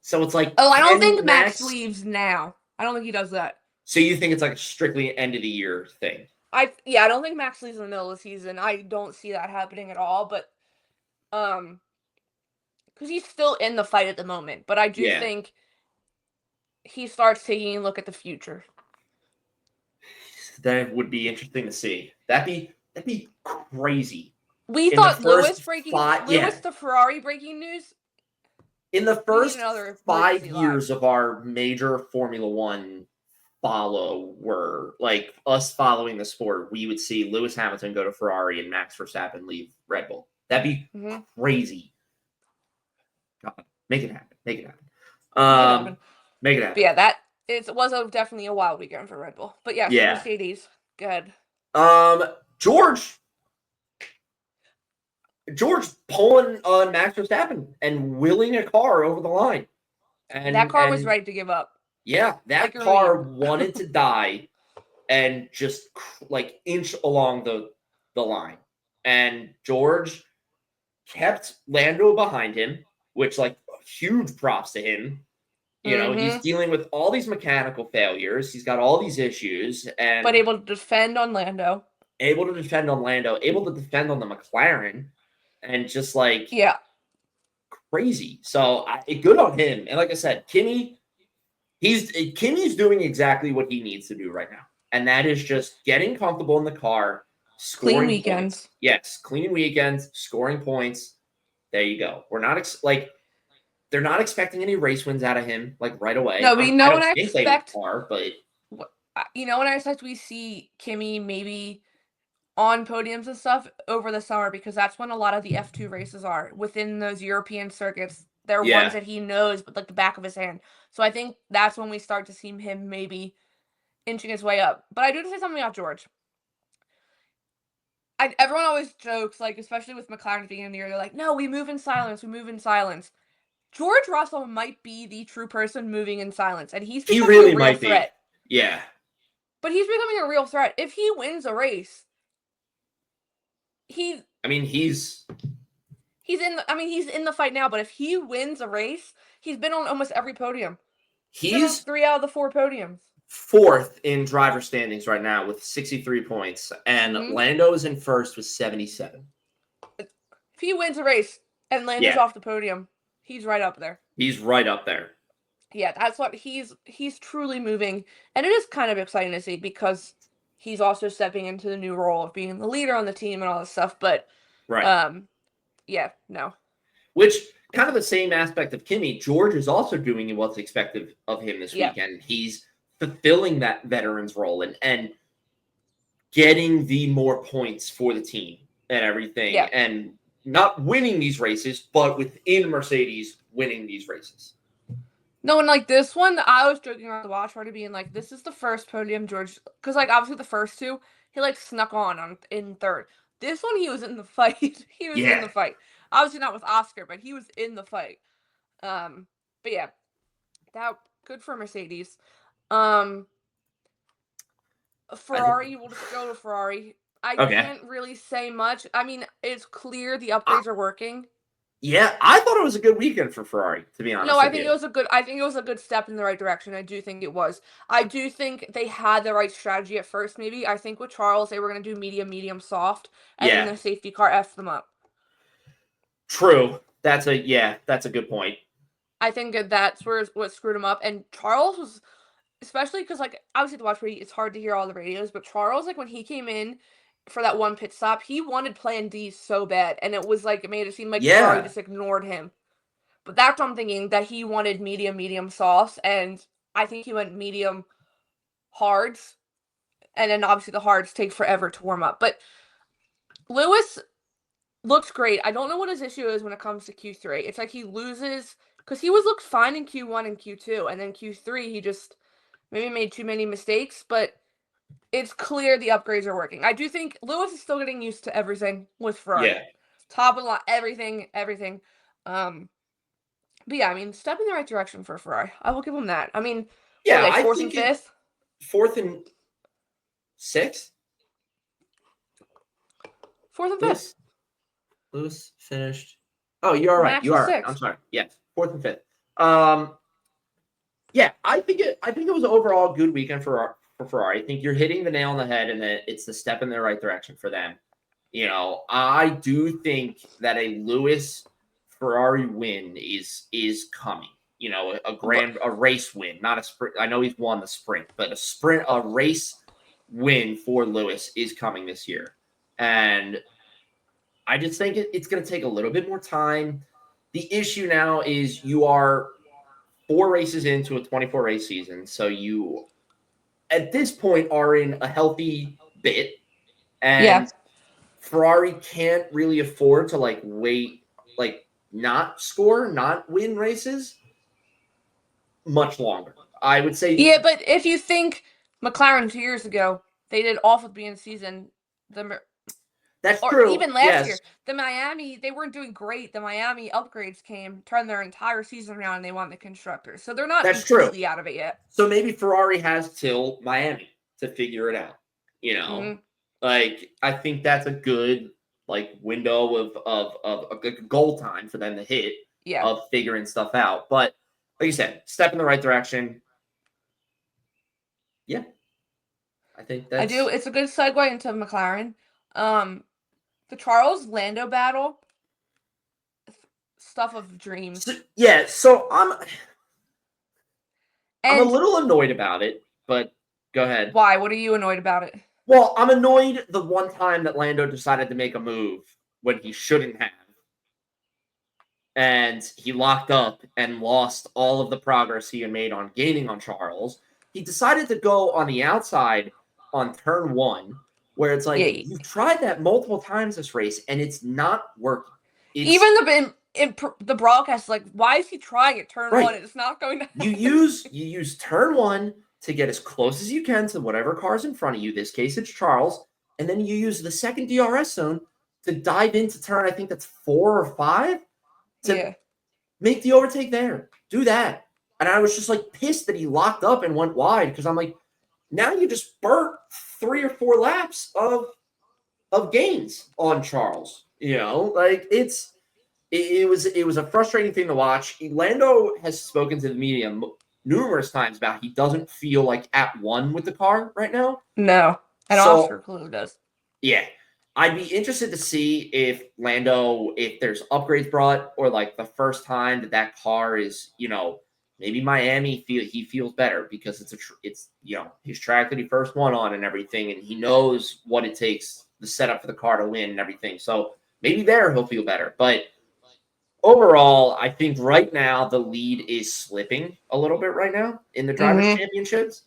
S4: So it's like,
S3: I don't think Max leaves now. I don't think he does that.
S4: So you think it's like a strictly end of the year thing?
S3: I don't think Max leaves in the middle of the season. I don't see that happening at all. But because he's still in the fight at the moment. But I do think he starts taking a look at the future.
S4: That would be interesting to see. That'd be crazy.
S3: We thought Lewis the Ferrari breaking news.
S4: In the first 5 years of our major Formula One were like us following the sport, we would see Lewis Hamilton go to Ferrari and Max Verstappen leave Red Bull. That'd be crazy. God, make it happen. Make it happen. Make it happen.
S3: But yeah, it was definitely a wild weekend for Red Bull. But yeah, Mercedes, good.
S4: George pulling on Max Verstappen and willing a car over the line. And
S3: that car was ready to give up.
S4: Yeah, that car wanted to die and just like inch along the line. And George kept Lando behind him, which, like, huge props to him. He's dealing with all these mechanical failures. He's got all these issues, but
S3: able to defend on Lando.
S4: Able to defend on the McLaren, and just like crazy. So good on him. And like I said, Kimmy's doing exactly what he needs to do right now, and that is just getting comfortable in the car, scoring
S3: clean weekends.
S4: Points. Yes, clean weekends, scoring points. There you go. We're not they're not expecting any race wins out of him like right away.
S3: No, but when I expect we see Kimmy maybe on podiums and stuff over the summer, because that's when a lot of the F2 races are within those European circuits. They're ones that he knows, but like the back of his hand. So I think that's when we start to see him maybe inching his way up. But I do have to say something about George. Everyone always jokes, like, especially with McLaren at the beginning of the year, they're like, no, we move in silence. George Russell might be the true person moving in silence, and he's becoming a real threat.
S4: Yeah.
S3: But he's becoming a real threat. If he wins a race, he's in the fight now, but if he wins a race, he's been on almost every podium. He's 3 out of the 4 podiums.
S4: 4th in driver standings right now with 63 points, and Lando is in 1st with 77.
S3: If he wins a race and Lando's off the podium, he's right up there. Yeah, that's what he's truly moving, and it is kind of exciting to see, because he's also stepping into the new role of being the leader on the team and all this stuff. But
S4: Right.
S3: yeah, no.
S4: Which kind of the same aspect of Kimi. George is also doing what's expected of him this
S3: Yeah.
S4: weekend. He's fulfilling that veteran's role and getting the more points for the team and everything.
S3: Yeah.
S4: And not winning these races, but within Mercedes winning these races.
S3: No, and like this one, I was joking around the watch party being like, this is the first podium George, because like obviously the first two, he like snuck on in third. This one, he was in the fight. He was in the fight. Obviously not with Oscar, but he was in the fight. But yeah, that good for Mercedes. Ferrari, we'll just go to Ferrari. I can't really say much. I mean, it's clear the upgrades are working.
S4: Yeah, I thought it was a good weekend for Ferrari, to be honest.
S3: No, I think it was a good step in the right direction. I do think it was. I do think they had the right strategy at first, maybe. I think with Charles, they were going to do medium, soft, and then the safety car effed them up.
S4: True. That's a good point.
S3: I think that's what screwed him up. And Charles was, especially because, like, obviously the watch party, it's hard to hear all the radios, but Charles, like, when he came in for that one pit stop, he wanted Plan D so bad, and it was like, it made it seem like Ferrari just ignored him. But that's what I'm thinking, that he wanted medium, softs, and I think he went medium hards, and then obviously the hards take forever to warm up. But Lewis looks great. I don't know what his issue is when it comes to Q3. It's like he loses, because he looked fine in Q1 and Q2, and then Q3 he just maybe made too many mistakes, but it's clear the upgrades are working. I do think Lewis is still getting used to everything with Ferrari.
S4: Yeah.
S3: Top of the line, everything. But yeah, I mean, step in the right direction for Ferrari. I will give them that. I mean,
S4: yeah,
S3: fourth and fifth?
S4: Fourth and sixth?
S3: Fourth and fifth.
S4: Lewis finished. Oh, you are right.
S3: Max
S4: You are right.
S3: sixth.
S4: I'm sorry. Yes, fourth and fifth. Yeah, I think it was overall a good weekend for Ferrari. I think you're hitting the nail on the head, and that it's the step in the right direction for them. You know, I do think that a Lewis Ferrari win is coming. You know, a race win, not a sprint. I know he's won the sprint, but a race win for Lewis is coming this year. And I just think it's going to take a little bit more time. The issue now is you are 4 races into a 24 race season. So you, at this point, are in a healthy bit. And Ferrari can't really afford to not win races much longer. I would say.
S3: Yeah, but if you think McLaren 2 years ago, they did awful at the beginning of the season.
S4: That's true.
S3: Even last year, the Miami, they weren't doing great. The Miami upgrades came, turned their entire season around, and they won the constructors. So they're not completely out of it yet.
S4: So maybe Ferrari has till Miami to figure it out. You know, I think that's a good window of a good goal time for them to hit of figuring stuff out. But like you said, step in the right direction. Yeah, I think that's.
S3: I do. It's a good segue into McLaren. The Charles Lando battle, stuff of dreams.
S4: So I'm a little annoyed about it, but go ahead.
S3: Why? What are you annoyed about it?
S4: Well, I'm annoyed the one time that Lando decided to make a move when he shouldn't have. And he locked up and lost all of the progress he had made on gaining on Charles. He decided to go on the outside on turn 1, where it's like, you've tried that multiple times this race, and it's not working.
S3: Even the broadcast, why is he trying at turn 1? It's not going to happen.
S4: You use turn 1 to get as close as you can to whatever car's in front of you. This case, it's Charles. And then you use the second DRS zone to dive into turn, I think that's 4 or 5, to make the overtake there. Do that. And I was just pissed that he locked up and went wide, because I'm like, now you just burnt 3 or 4 laps of gains on Charles. You know, it was a frustrating thing to watch. Lando has spoken to the media numerous times about he doesn't feel at one with the car right now.
S3: No, and Oscar clearly does.
S4: Yeah, I'd be interested to see if there's upgrades brought, or the first time that car is maybe Miami he feels better because it's his track that he first won on and everything, and he knows what it takes, the setup for the car to win and everything. So maybe there he'll feel better. But overall, I think right now the lead is slipping a little bit right now in the drivers' championships,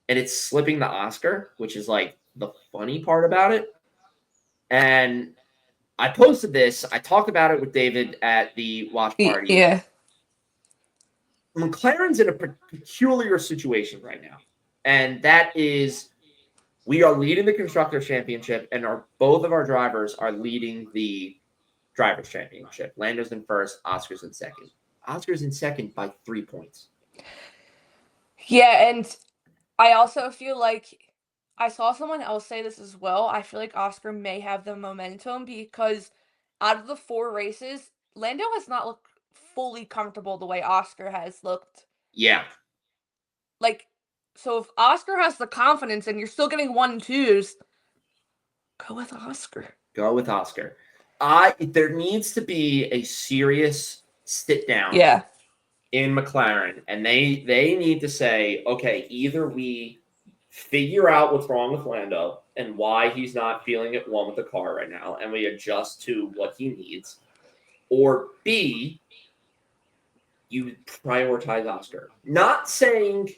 S4: and it's slipping to Oscar, which is like the funny part about it. And I posted this. I talked about it with David at the watch party.
S3: Yeah.
S4: McLaren's in a peculiar situation right now, and that is we are leading the Constructors' Championship, and both of our drivers are leading the Drivers' Championship. Lando's in first, Oscar's in second. Oscar's in second by 3 points.
S3: Yeah, and I also feel like I saw someone else say this as well. I feel like Oscar may have the momentum because out of the 4 races, Lando has not looked fully comfortable the way Oscar has looked.
S4: Yeah.
S3: Like, so if Oscar has the confidence and you're still getting 1-2s, go with Oscar.
S4: Go with Oscar. There needs to be a serious sit down in McLaren, and they need to say, okay, either we figure out what's wrong with Lando and why he's not feeling at one with the car right now, and we adjust to what he needs, or B, you prioritize Oscar. Not saying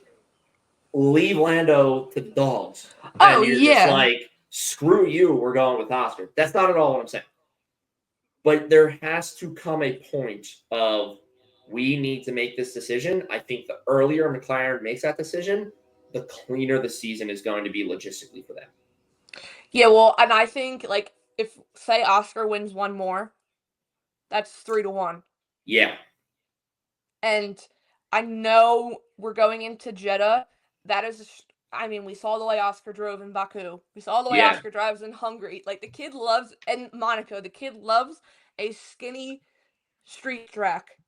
S4: leave Lando to the dogs.
S3: Oh,
S4: and you're just like, screw you, we're going with Oscar. That's not at all what I'm saying. But there has to come a point of we need to make this decision. I think the earlier McLaren makes that decision, the cleaner the season is going to be logistically for them.
S3: Yeah, well, and I think, like, if, say, Oscar wins one more, that's 3-1.
S4: Yeah.
S3: And I know we're going into Jeddah. That is, I mean, we saw the way Oscar drove in Baku. We saw the way Oscar drives in Hungary. Like, the kid loves, and Monaco, the kid loves a skinny street track.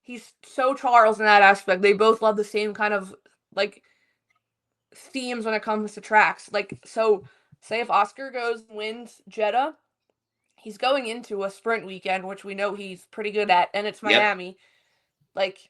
S3: He's so Charles in that aspect. They both love the same kind of, like, themes when it comes to tracks. Like, so, say if Oscar goes and wins Jeddah, he's going into a sprint weekend, which we know he's pretty good at, and it's Miami. Like,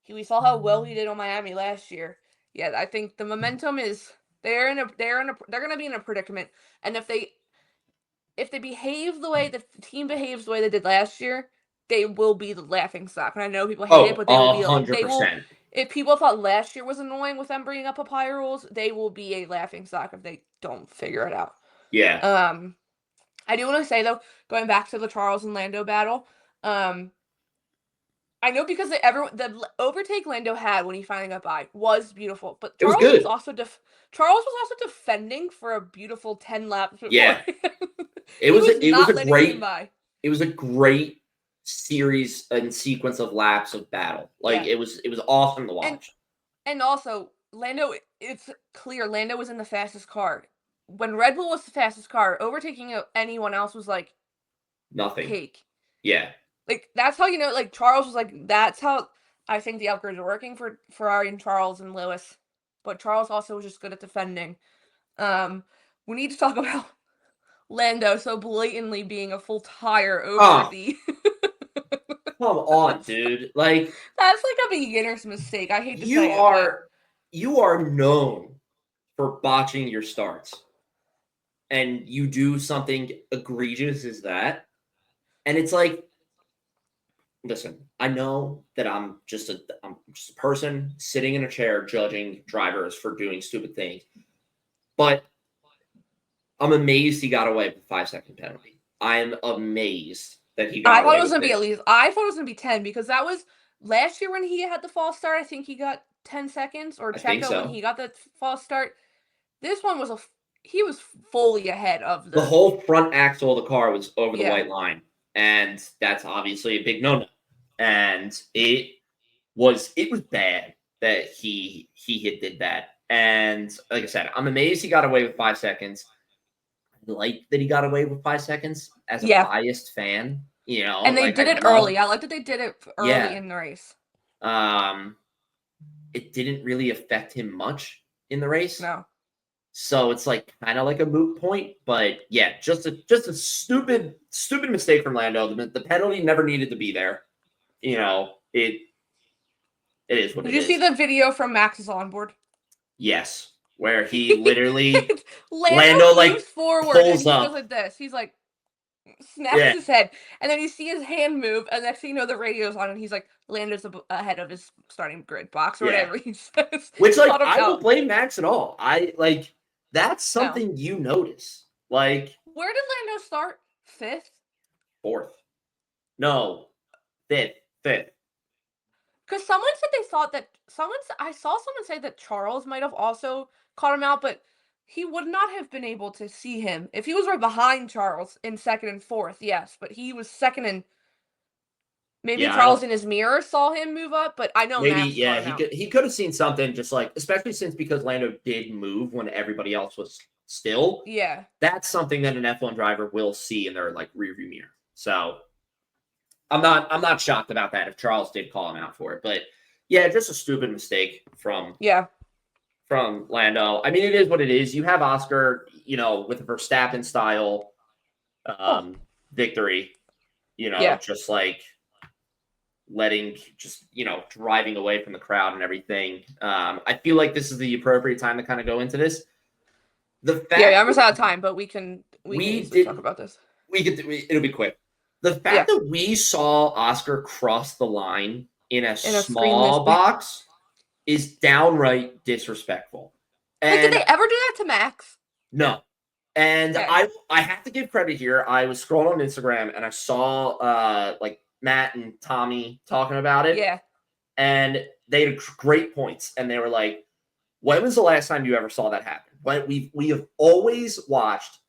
S3: we saw how well he did on Miami last year. Yeah, I think the momentum is they're gonna be in a predicament, and if they behave the way the team behaves the way they did last year, they will be the laughing stock. And I know people hate it, but they will be
S4: 100%.
S3: If people thought last year was annoying with them bringing up papaya rules, they will be a laughing stock if they don't figure it out.
S4: Yeah.
S3: I do want to say though, going back to the Charles and Lando battle, I know because the overtake Lando had when he finally got by was beautiful, but Charles was also defending for a beautiful 10 laps before.
S4: Yeah. It was a great series and sequence of laps of battle. Like it was awesome to watch.
S3: And also Lando, it's clear Lando was in the fastest car. When Red Bull was the fastest car, overtaking anyone else was like
S4: nothing.
S3: Cake.
S4: Yeah.
S3: Like, that's how, like, Charles was like, that's how I think the upgrades are working for Ferrari and Charles and Lewis. But Charles also was just good at defending. We need to talk about Lando so blatantly being a full tire over the...
S4: Come on, dude. Like...
S3: That's like a beginner's mistake. I hate to say it.
S4: You are known for botching your starts. And you do something egregious as that. And it's like... Listen, I know that I'm just a person sitting in a chair judging drivers for doing stupid things, but I'm amazed he got away with a 5-second penalty. I am amazed that he got away with it.
S3: I thought it was going to be at least. I thought it was going to be 10 because that was last year when he had the false start. I think he got 10 seconds, or Checo when he got the false start. This one was he was fully ahead of
S4: the whole front axle of the car was over the white line, and that's obviously a big no-no. And it was bad that he did that. And like I said, I'm amazed he got away with 5 seconds. I like that he got away with 5 seconds as a biased fan,
S3: And they did it early. I like that they did it early in the race.
S4: It didn't really affect him much in the race.
S3: No. So
S4: it's like kind of like a moot point, but yeah, just a stupid mistake from Lando. The penalty never needed to be there. It is what
S3: Did
S4: it
S3: you
S4: is.
S3: see the video from Max's onboard?
S4: Yes, where he literally
S3: Lando
S4: like
S3: moves forward and
S4: pulls
S3: he
S4: up.
S3: goes like this. He's like snaps
S4: Yeah.
S3: his head, and then you see his hand move, and next thing you know, the radio's on, and he's like Lando's ahead of his starting grid box or
S4: Yeah.
S3: whatever he says.
S4: Which, like,
S3: Called him
S4: I don't
S3: out.
S4: blame Max at all. That's
S3: No.
S4: something you notice. Like,
S3: Where did Lando start? 5th?
S4: 4th. No, 5th.
S3: Because someone said they thought that I saw someone say that Charles might have also caught him out, but he would not have been able to see him if he was right behind Charles in 2nd and 4th. Yes, but he was 2nd and maybe
S4: Yeah,
S3: Charles in his mirror saw him move up, but I know
S4: maybe,
S3: Max
S4: yeah,
S3: caught him out.
S4: he could have seen something, just like, especially because Lando did move when everybody else was still.
S3: Yeah.
S4: That's something that an F1 driver will see in their like rearview mirror. So I'm not shocked about that if Charles did call him out for it. But yeah, just a stupid mistake from Lando. I mean, it is what it is. You have Oscar, with a Verstappen style victory, just like driving away from the crowd and everything. I feel like this is the appropriate time to kind of go into this. The fact
S3: I'm almost out of time, but we can talk about this.
S4: It'll be quick. The fact that we saw Oscar cross the line in a small box is downright disrespectful. And
S3: did they ever do that to Max?
S4: No. And I have to give credit here. I was scrolling on Instagram and I saw Matt and Tommy talking about it.
S3: Yeah.
S4: And they had great points. And they were like, when was the last time you ever saw that happen? But we have always watched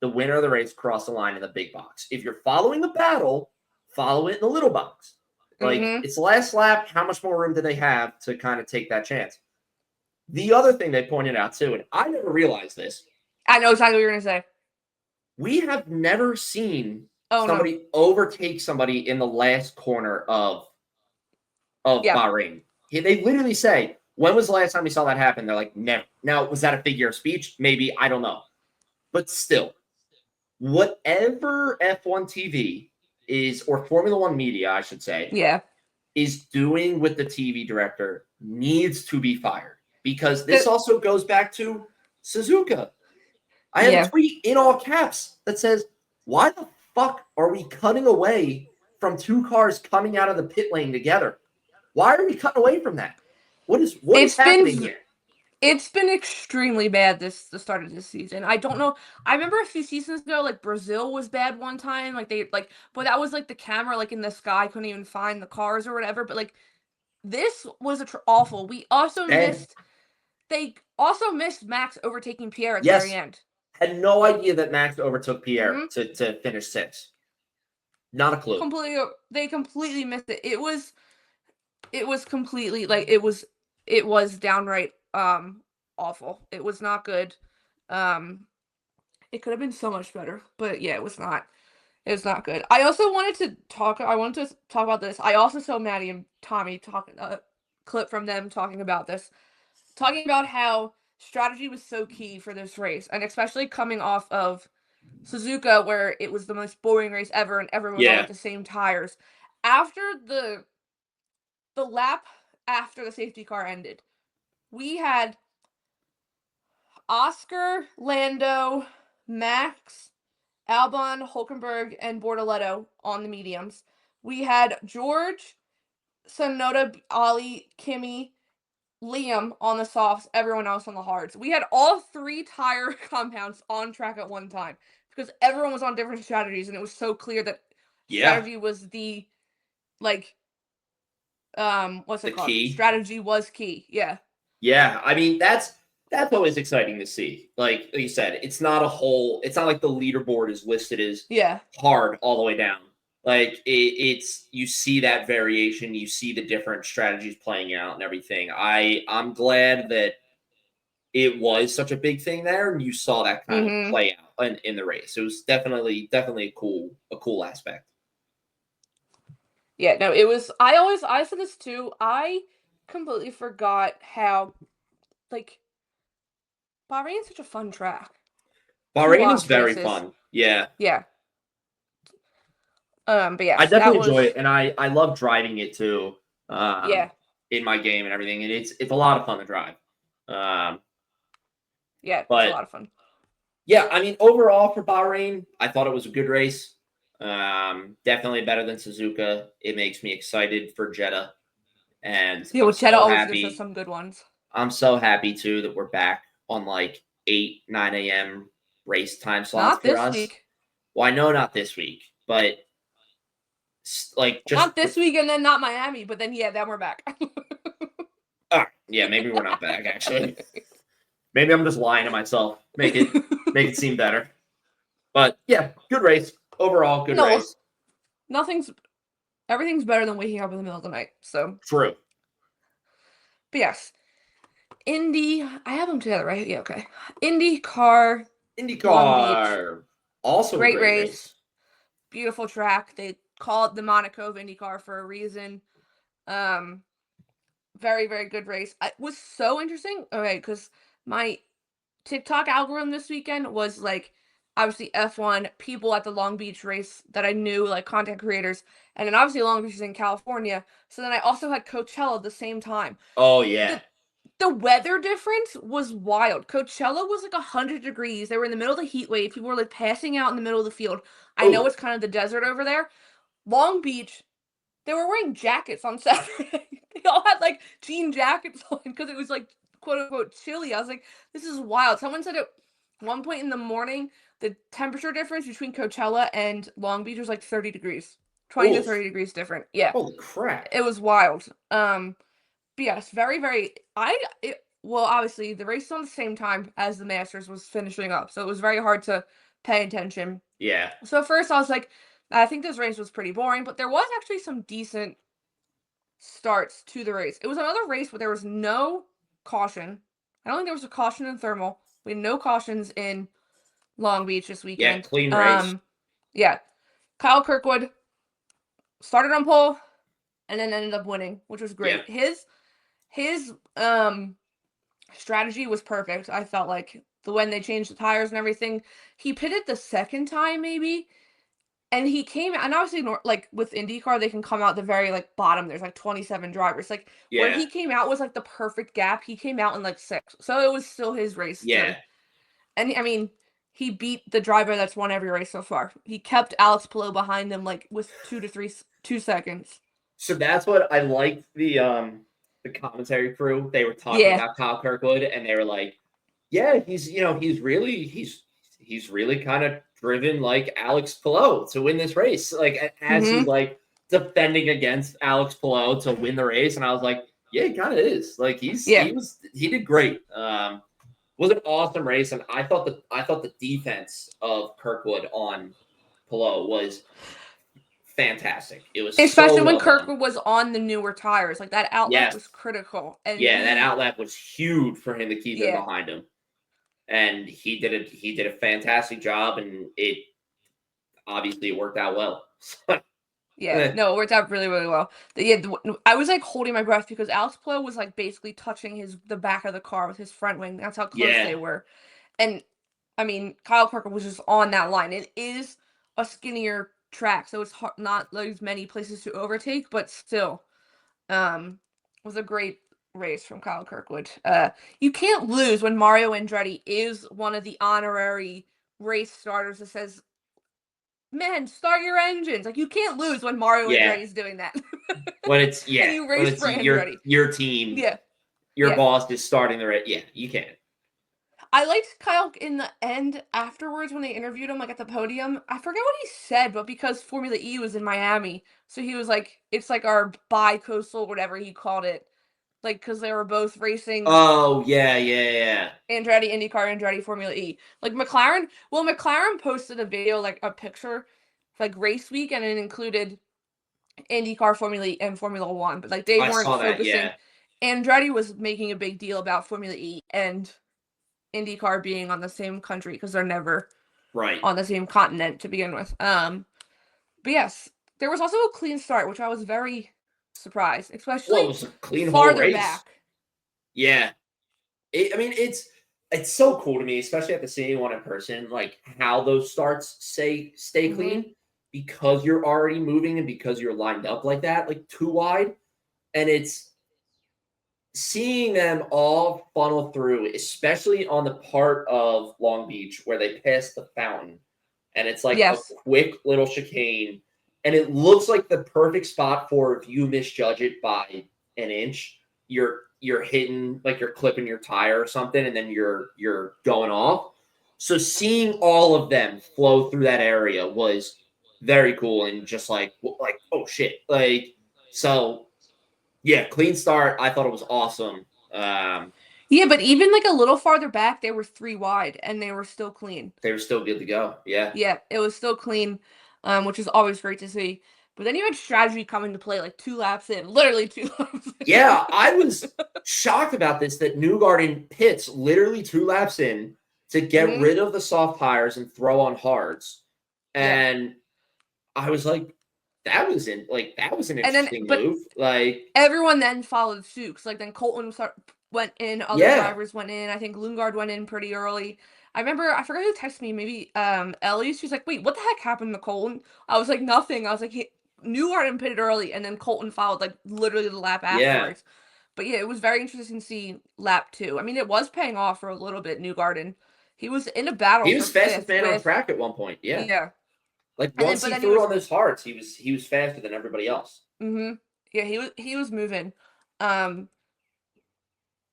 S4: the winner of the race cross the line in the big box. If you're following the battle, follow it in the little box. Like, it's the last lap. How much more room do they have to kind of take that chance? The other thing they pointed out, too, and I never realized this.
S3: I know exactly what you're going to say.
S4: We have never seen somebody overtake somebody in the last corner of Bahrain. They literally say, when was the last time we saw that happen? They're like, never. Now, was that a figure of speech? Maybe. I don't know. But still, whatever F1 TV is, or Formula One media, I should say, is doing with the TV director needs to be fired. Because this also goes back to Suzuka. I have a tweet in all caps that says, why the fuck are we cutting away from two cars coming out of the pit lane together? Why are we cutting away from that? What is happening here?
S3: It's been extremely bad the start of this season. I don't know. I remember a few seasons ago, like Brazil was bad one time. But that was like the camera like in the sky couldn't even find the cars or whatever. But like this was awful. We also missed. They also missed Max overtaking Pierre at the very end.
S4: Had no idea that Max overtook Pierre to finish 6th. Not a clue.
S3: They completely missed it. It was completely it was downright awful. It was not good. It could have been so much better, but yeah, it was not good. I wanted to talk about this. I also saw Maddie and Tommy talking clip from them talking about this. Talking about how strategy was so key for this race, and especially coming off of Suzuka, where it was the most boring race ever, and everyone was on with the same tires. After the lap after the safety car ended, we had Oscar, Lando, Max, Albon, Hulkenberg, and Bortoletto on the mediums. We had George, Tsunoda, Ali, Kimi, Liam on the softs, everyone else on the hards. We had all 3 tire compounds on track at one time because everyone was on different strategies, and it was so clear that strategy was the what's it called?
S4: Key.
S3: Strategy was key. Yeah.
S4: Yeah, I mean that's always exciting to see. Like you said, it's not like the leaderboard is listed as hard all the way down. Like it's you see that variation, you see the different strategies playing out and everything. I'm glad that it was such a big thing there, and you saw that kind of play out in the race. It was definitely a cool aspect.
S3: Yeah, no, it was. I said this too. I completely forgot how Bahrain's such a fun track.
S4: Bahrain is very fun. Yeah.
S3: Yeah. But yeah,
S4: I definitely enjoy it, and I love driving it too.
S3: Yeah.
S4: in my game and everything, and it's a lot of fun to drive.
S3: Yeah, it's
S4: but
S3: a lot of fun.
S4: Yeah, I mean, overall for Bahrain, I thought it was a good race. Definitely better than Suzuka. It makes me excited for Jeddah, and
S3: Yeah,
S4: I'm
S3: with Jeddah
S4: so
S3: always gives us
S4: happy.
S3: some good ones.
S4: I'm so happy too that we're back on like 8, 9 a.m. race time slots
S3: Not
S4: for
S3: this
S4: us.
S3: week.
S4: Well, I know not this week, but like just
S3: not this week, and then not Miami, but then then we're back.
S4: Yeah, maybe we're not back actually. Maybe I'm just lying to myself. Make it seem better. But yeah, good race overall. Good race.
S3: Everything's better than waking up in the middle of the night. So
S4: true.
S3: But yes, Indy. I have them together, right? Yeah, okay. IndyCar.
S4: IndyCar. Also
S3: great
S4: a great race.
S3: Beautiful track. They call it the Monaco of IndyCar for a reason. Very, very good race. It was so interesting. Okay, because my TikTok algorithm this weekend was like obviously F1 people at the Long Beach race that I knew, like content creators, and then obviously Long Beach is in California. So then I also had Coachella at the same time.
S4: Oh yeah.
S3: The weather difference was wild. Coachella was like 100 degrees. They were in the middle of the heat wave. People were like passing out in the middle of the field. I know it's kind of the desert over there. Long Beach, they were wearing jackets on Saturday. They all had like jean jackets on because it was like quote unquote chilly. I was like, this is wild. Someone said at one point in the morning, the temperature difference between Coachella and Long Beach was like 30 degrees. 20 to 30 degrees different. Yeah.
S4: Holy crap.
S3: It was wild. But yes, very, very. Well, obviously the race was on the same time as the Masters was finishing up, so it was very hard to pay attention.
S4: Yeah.
S3: So at first I was like, I think this race was pretty boring, but there was actually some decent starts to the race. It was another race where there was no caution. I don't think there was a caution in thermal. We had no cautions in Long Beach this weekend.
S4: Yeah, clean race.
S3: Yeah. Kyle Kirkwood started on pole and then ended up winning, which was great.
S4: Yeah.
S3: His strategy was perfect. I felt like when they changed the tires and everything, he pitted the second time maybe, and he came out. And obviously, like with IndyCar, they can come out the very like bottom. There's like 27 drivers. Like where he came out was like the perfect gap. He came out in like 6, so it was still his race.
S4: Yeah,
S3: too. And I mean, he beat the driver that's won every race so far. He kept Alex Palou behind him like with 2 seconds.
S4: So that's what I liked the commentary crew. They were talking about Kyle Kirkwood, and they were like, "Yeah, he's really kind of driven like Alex Palou to win this race." Like as he's like defending against Alex Palou to win the race, and I was like, "Yeah, he kind of is. Like he did great." Was an awesome race, and I thought the defense of Kirkwood on Palou was fantastic. It was
S3: especially when
S4: well
S3: Kirkwood was on the newer tires. Like that outlet was critical. And
S4: that outlet was huge for him to keep him behind him. And he did a fantastic job, and it obviously worked out well.
S3: No, it worked out really, really well. I was like holding my breath because Alex Palou was like basically touching the back of the car with his front wing. That's how close they were. And I mean, Kyle Kirkwood was just on that line. It is a skinnier track, so it's not as many places to overtake, but still, was a great race from Kyle Kirkwood. You can't lose when Mario Andretti is one of the honorary race starters that says, "Man, start your engines." Like you can't lose when Mario Andretti is doing that.
S4: When it's
S3: and you race for Andretti.
S4: Your team, your boss is starting the race. Yeah, you can.
S3: I liked Kyle in the end afterwards when they interviewed him, like at the podium. I forget what he said, but because Formula E was in Miami, so he was like, "It's like our bi-coastal, whatever he called it." Like, because they were both racing.
S4: Oh, yeah.
S3: Andretti, IndyCar, Andretti, Formula E. Like, McLaren posted a video, like, a picture, like, race week, and it included IndyCar, Formula E, and Formula 1. But, like, they weren't focusing. Andretti was making a big deal about Formula E and IndyCar being on the same country, because they're never on the same continent to begin with. But, yes, there was also a clean start, which I was very surprised, especially
S4: it was a clean
S3: farther
S4: whole race.
S3: back.
S4: Yeah. It's so cool to me, especially after seeing one in person, like how those starts stay clean because you're already moving and because you're lined up like that, like too wide. And it's seeing them all funnel through, especially on the part of Long Beach where they pass the fountain, and it's like a quick little chicane, and it looks like the perfect spot for if you misjudge it by an inch, you're hitting, like you're clipping your tire or something, and then you're going off. So seeing all of them flow through that area was very cool, and just like oh shit, like so. Yeah, clean start. I thought it was awesome.
S3: Yeah, but even like a little farther back, they were 3 wide, and they were still clean.
S4: They were still good to go. Yeah.
S3: Yeah, it was still clean, which is always great to see. But then you had strategy coming to play like 2 laps in, literally 2 laps in.
S4: Yeah, I was shocked about this, that Newgarden pits literally 2 laps in to get rid of the soft tires and throw on hards. And I was like, that was an interesting move. Like
S3: everyone then followed suit. Cause like then Colton went in, other drivers went in. I think Lundgaard went in pretty early. I forgot who texted me, maybe Ellie. She's like, wait, what the heck happened to Colton? I was like, nothing. I was like, Newgarden pitted early, and then Colton followed like literally the lap afterwards. But yeah, it was very interesting to see lap 2. I mean, it was paying off for a little bit, Newgarden. He was in a battle.
S4: He was fastest man on track at one point. Yeah.
S3: Yeah.
S4: Like once he threw on those hearts, he was faster than everybody else.
S3: Yeah, he was moving.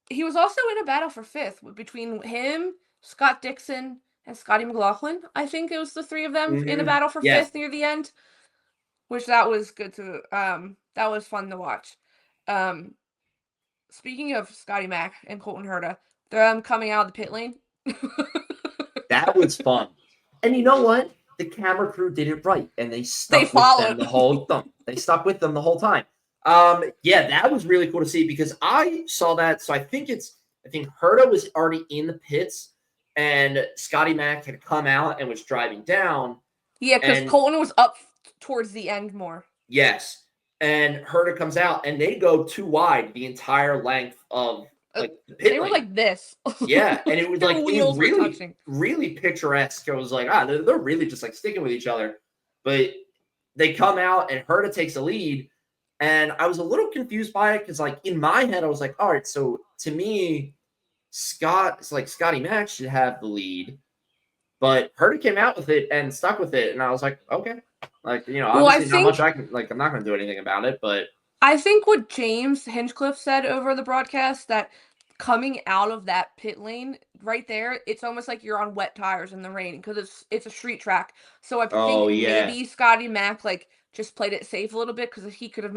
S3: He was also in a battle for 5th between him, Scott Dixon, and Scotty McLaughlin. I think it was the 3 of them in a battle for 5th near the end. Which that was good to that was fun to watch. Speaking of Scotty Mac and Colton Herta, they're coming out of the pit lane.
S4: That was fun. And you know what? The camera crew did it right, and they stuck with them the whole time. They stuck with them the whole time. Yeah, that was really cool to see, because I saw that. So I think Herta was already in the pits, and Scotty Mac had come out and was driving down.
S3: Yeah, because Colton was up towards the end more.
S4: Yes, and Herta comes out, and they go 2 wide the entire length of like the pit lane.
S3: They were like this.
S4: Yeah, and it was like wheels really picturesque. It was like, they're really just like sticking with each other. But they come out, and Herta takes the lead, and I was a little confused by it, because like in my head I was like, all right, so to me, Scotty Mac should have the lead, but Herta came out with it and stuck with it, and I was like, okay, like, you know, obviously not much I can, like, I'm not going to do anything about it, but
S3: I think what James Hinchcliffe said over the broadcast, that coming out of that pit lane right there, it's almost like you're on wet tires in the rain, because it's a street track. So I think maybe Scotty Mac like just played it safe a little bit, because he could have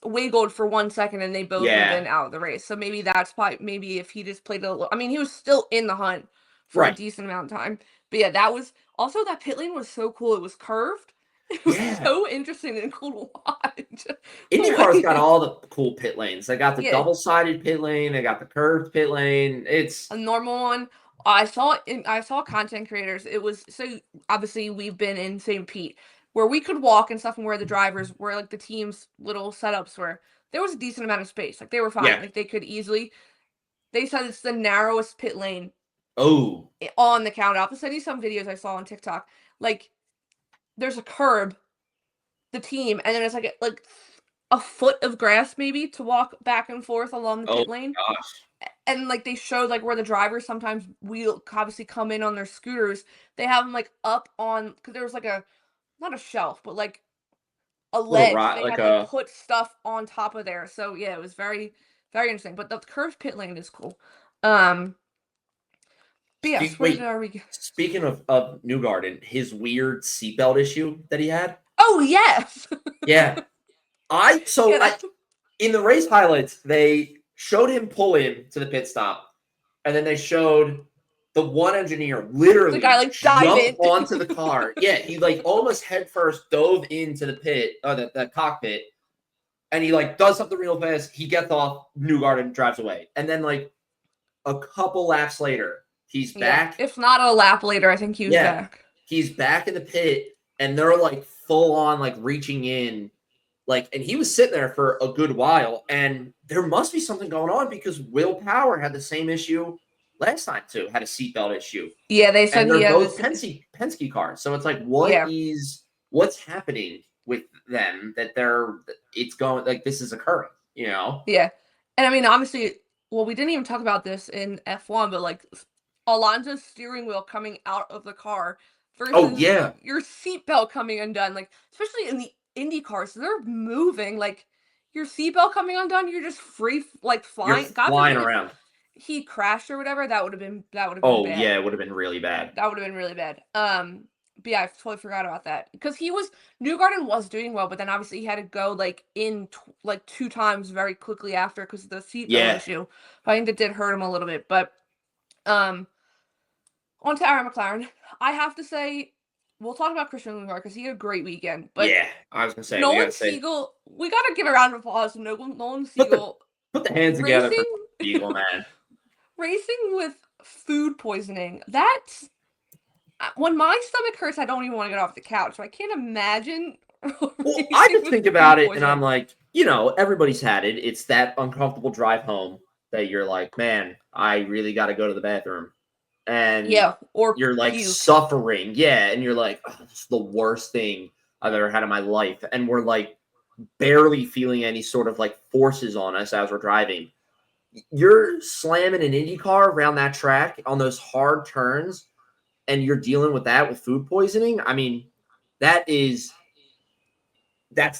S3: wiggled for 1 second, and they both would have been out of the race. So maybe that's maybe if he just played a little. I mean, he was still in the hunt for a decent amount of time. But yeah, that pit lane was so cool. It was curved. It was so interesting and cool to watch.
S4: IndyCar's got all the cool pit lanes. They got the double-sided pit lane. They got the curved pit lane. It's
S3: a normal one. I saw content creators. It was so obviously we've been in St. Pete, where we could walk and stuff, and where like the team's little setups were. There was a decent amount of space. Like they were fine. Yeah. Like they could easily. They said it's the narrowest pit lane.
S4: Oh.
S3: On the count. I'll send you some videos I saw on TikTok. Like, there's a curb, the team, and then it's like a foot of grass maybe to walk back and forth along the pit lane.
S4: Gosh.
S3: And like they showed like where the drivers sometimes will obviously come in on their scooters. They have them like up on, because there was like not a shelf, but like a ledge. They had to put stuff on top of there. So yeah, it was very, very interesting. But the curved pit lane is cool. But yes,
S4: speaking of Newgarden, his weird seatbelt issue that he had.
S3: Oh yes.
S4: Yeah. In the race highlights, they showed him pull in to the pit stop, and then they showed the one engineer literally
S3: the guy like dive
S4: onto the car. Yeah, he like almost headfirst dove into the pit, the cockpit, and he like does something real fast. He gets off, Newgarden drives away, and then like a couple laps later, he's back.
S3: If not a lap later, I think he was back.
S4: He's back in the pit, and they're like full on like reaching in. Like, and he was sitting there for a good while, and there must be something going on, because Will Power had the same issue last time too, had a seatbelt issue.
S3: Yeah, they said
S4: they're both Penske cars. So it's like, what's happening with them that it's going like this is occurring,
S3: Yeah. And I mean, obviously, well, we didn't even talk about this in F1, but like Alonso's steering wheel coming out of the car
S4: Oh
S3: versus
S4: yeah,
S3: your seatbelt coming undone. Like, especially in the Indy cars, they're moving. Like, your seatbelt coming undone, you're just free, like
S4: you're
S3: flying. God
S4: flying
S3: forbid if
S4: around.
S3: he crashed or whatever, that would have been
S4: Oh
S3: bad.
S4: yeah, it would have been really bad.
S3: That would have been really bad. But yeah, I totally forgot about that because Newgarden was doing well, but then obviously he had to go like like 2 times very quickly after because of the seatbelt
S4: Yeah.
S3: issue. But I think that did hurt him a little bit. But um, on to Aaron McLaren, I have to say we'll talk about Christian Lundgaard because he had a great weekend. But
S4: Yeah, I was gonna say we
S3: Nolan
S4: gotta say
S3: Siegel, we gotta give a round of applause to Nolan
S4: put the
S3: Siegel
S4: put the hands together for
S3: racing
S4: Eagle, man.
S3: racing with food poisoning. That's when my stomach hurts, I don't even want to get off the couch. So I can't imagine.
S4: Well, I
S3: racing
S4: just
S3: with
S4: think about
S3: food
S4: it and I'm
S3: poisoning.
S4: like, everybody's had it. It's that uncomfortable drive home that you're like, man, I really got to go to the bathroom. And
S3: Yeah, or
S4: you're like
S3: puke.
S4: suffering. Yeah. And you're like, oh, this is the worst thing I've ever had in my life. And we're like barely feeling any sort of like forces on us as we're driving. You're slamming an Indy car around that track on those hard turns, and you're dealing with that with food poisoning. I mean, that's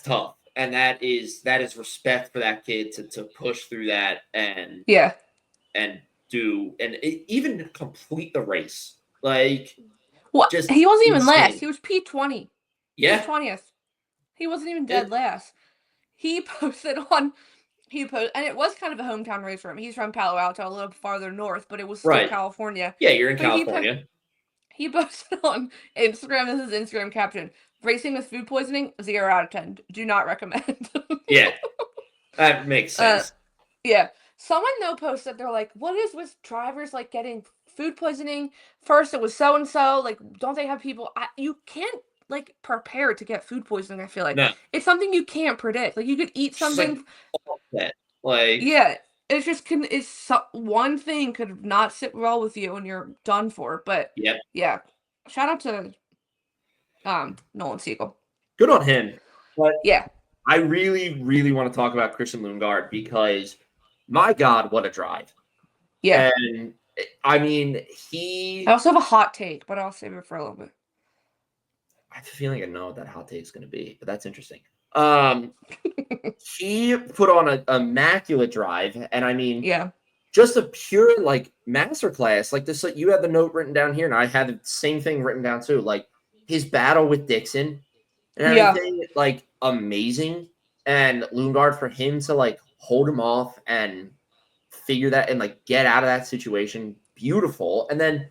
S4: tough. And that is respect for that kid to push through that and
S3: Yeah.
S4: even complete the race. Like,
S3: Well,
S4: just
S3: he wasn't even last.
S4: insane.
S3: He was P20. He was
S4: Yeah.
S3: 20th. He wasn't even dead last. He posted, and it was kind of a hometown race for him. He's from Palo Alto, a little farther north, but it was still
S4: Right.
S3: California.
S4: Yeah, you're in
S3: But
S4: California.
S3: He posted on Instagram, this is Instagram caption, racing with food poisoning, 0 out of 10. Do not recommend.
S4: Yeah. That makes sense.
S3: Yeah. Someone though posted, they're like, what is with drivers like getting food poisoning? First it was so and so, like, don't they have people? You can't like prepare to get food poisoning. I feel like
S4: No.
S3: it's something you can't predict. Like you could eat something. Yeah, it's just one thing could not sit well with you and you're done for. But
S4: Yep.
S3: yeah, shout out to Nolan Siegel.
S4: Good on him. But
S3: Yeah.
S4: I really, really want to talk about Christian Lundgaard because, my God, what a drive.
S3: Yeah.
S4: And, I mean,
S3: I also have a hot take, but I'll save it for a little bit.
S4: I have a feeling I know what that hot take is going to be, but that's interesting. He put on an immaculate drive, and I mean,
S3: yeah,
S4: just a pure like masterclass. Like this, you have the note written down here, and I had the same thing written down too. Like his battle with Dixon and everything, like amazing. And Lundgaard, for him to like hold him off and figure that and like get out of that situation, beautiful. And then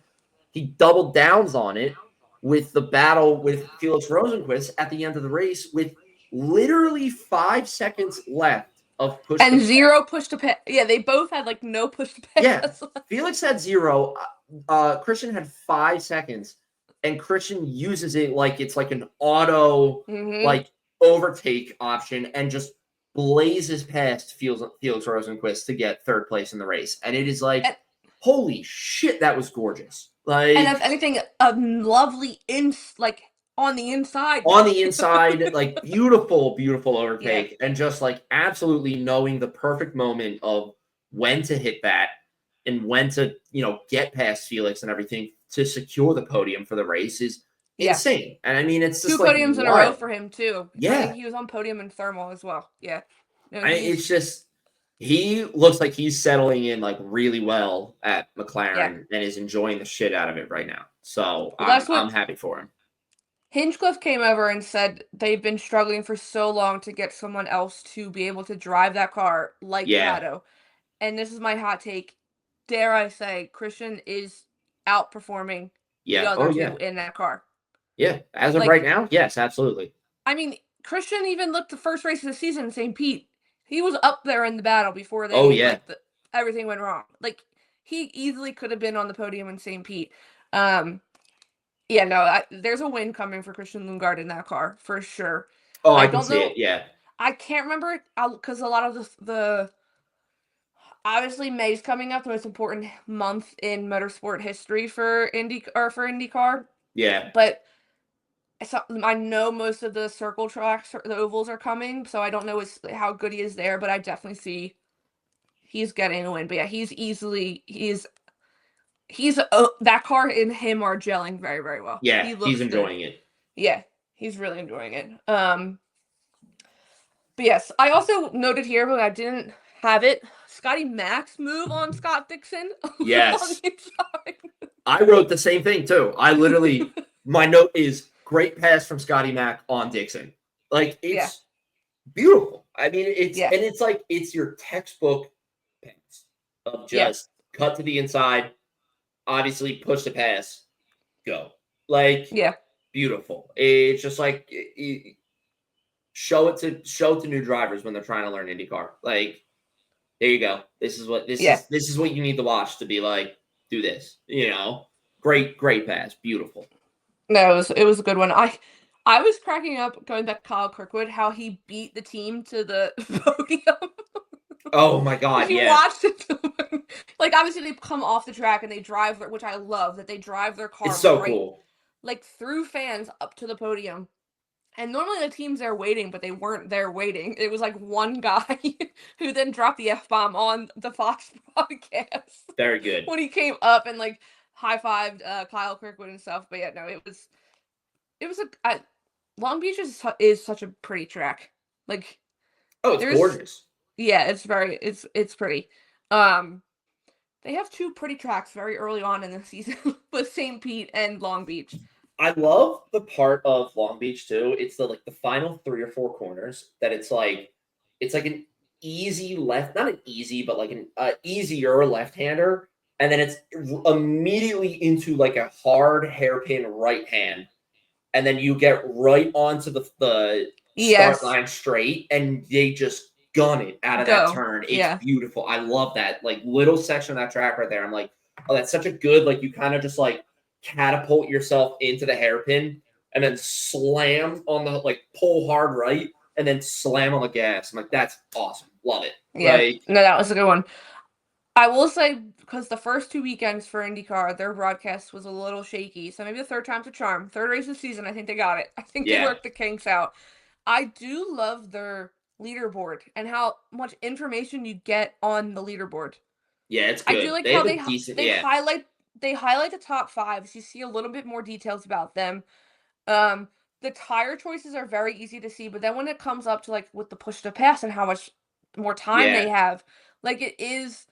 S4: he doubled downs on it with the battle with Felix Rosenqvist at the end of the race with literally 5 seconds left of push
S3: and 0 push to pass. Yeah, they both had like no push to pass.
S4: Yeah, Felix had 0. Christian had 5 seconds, and Christian uses it like it's like an auto like overtake option and just blazes past Felix Rosenqvist to get 3rd place in the race. And it is like, holy shit, that was gorgeous. Like,
S3: and if anything, a lovely on the inside.
S4: On the inside, like beautiful, beautiful overtake. Yeah. And just like absolutely knowing the perfect moment of when to hit that and when to, get past Felix and everything to secure the podium for the race is insane. And I mean, it's just
S3: 2 podiums in a row for him too.
S4: Yeah.
S3: I think he was on podium in thermal as well. Yeah.
S4: No, it's just, he looks like he's settling in like really well at McLaren and is enjoying the shit out of it right now. So I'm happy for him.
S3: Hinchcliffe came over and said they've been struggling for so long to get someone else to be able to drive that car like Pato. And this is my hot take. Dare I say, Christian is outperforming the other two in that car.
S4: Yeah, as of right now, yes, absolutely.
S3: I mean, Christian even looked the first race of the season in St. Pete. He was up there in the battle before they everything went wrong. Like, he easily could have been on the podium in St. Pete. Yeah, no, there's a win coming for Christian Lundgaard in that car for sure.
S4: Oh, I can see it. Yeah,
S3: I can't remember because a lot of the obviously May's coming up, the most important month in motorsport history for IndyCar.
S4: Yeah,
S3: but So I know most of the circle tracks, or the ovals are coming, so I don't know how good he is there, but I definitely see he's getting a win. But yeah, that car and him are gelling very, very well.
S4: Yeah,
S3: He
S4: he's
S3: looks good.
S4: enjoying it.
S3: Yeah, he's really enjoying it. But yes, I also noted here, but I didn't have it. Scotty Mack's move on Scott Dixon on
S4: Yes.
S3: the inside.
S4: I wrote the same thing too. My note is great pass from Scotty Mack on Dixon. Like, it's beautiful. I mean, it's your textbook pass of just cut to the inside, obviously push the pass, go. Like, beautiful. It's just like show it to new drivers when they're trying to learn IndyCar. Like, there you go. This is what you need to watch to be like, do this. Great pass, beautiful.
S3: No, it was a good one. I was cracking up going back to Kyle Kirkwood, how he beat the team to the podium.
S4: Oh my God!
S3: You watched it, like obviously they come off the track and they drive, which I love that they drive their car.
S4: It's so cool.
S3: Like through fans up to the podium. And normally the team's there waiting, but they weren't there waiting. It was like one guy who then dropped the F-bomb on the Fox podcast.
S4: Very good.
S3: When he came up and like high-fived Kyle Kirkwood and stuff. But yeah, no, it was Long Beach is such a pretty track. Like,
S4: oh, it's gorgeous.
S3: Yeah, it's pretty. They have two pretty tracks very early on in the season with St. Pete and Long Beach.
S4: I love the part of Long Beach too. It's the final 3 or 4 corners that it's like an easy left, not an easy, but like an easier left-hander, and then it's immediately into like a hard hairpin right hand, and then you get right onto the start line straight, and they just gun it out of that turn. It's beautiful. I love that like little section of that track right there. I'm like, oh, that's such a good, like, you kind of just like catapult yourself into the hairpin and then slam on the, like, pull hard right and then slam on the gas. I'm like, that's awesome. Love it.
S3: Yeah. No, that was a good one. I will say, because the first 2 weekends for IndyCar, their broadcast was a little shaky. So maybe the third time's a charm. Third race of the season, I think they got it. I think they worked the kinks out. I do love their leaderboard and how much information you get on the leaderboard.
S4: Yeah, it's good.
S3: I do like how they highlight the top 5, so you see a little bit more details about them. The tire choices are very easy to see, but then when it comes up to like with the push to pass and how much more time they have, like it is,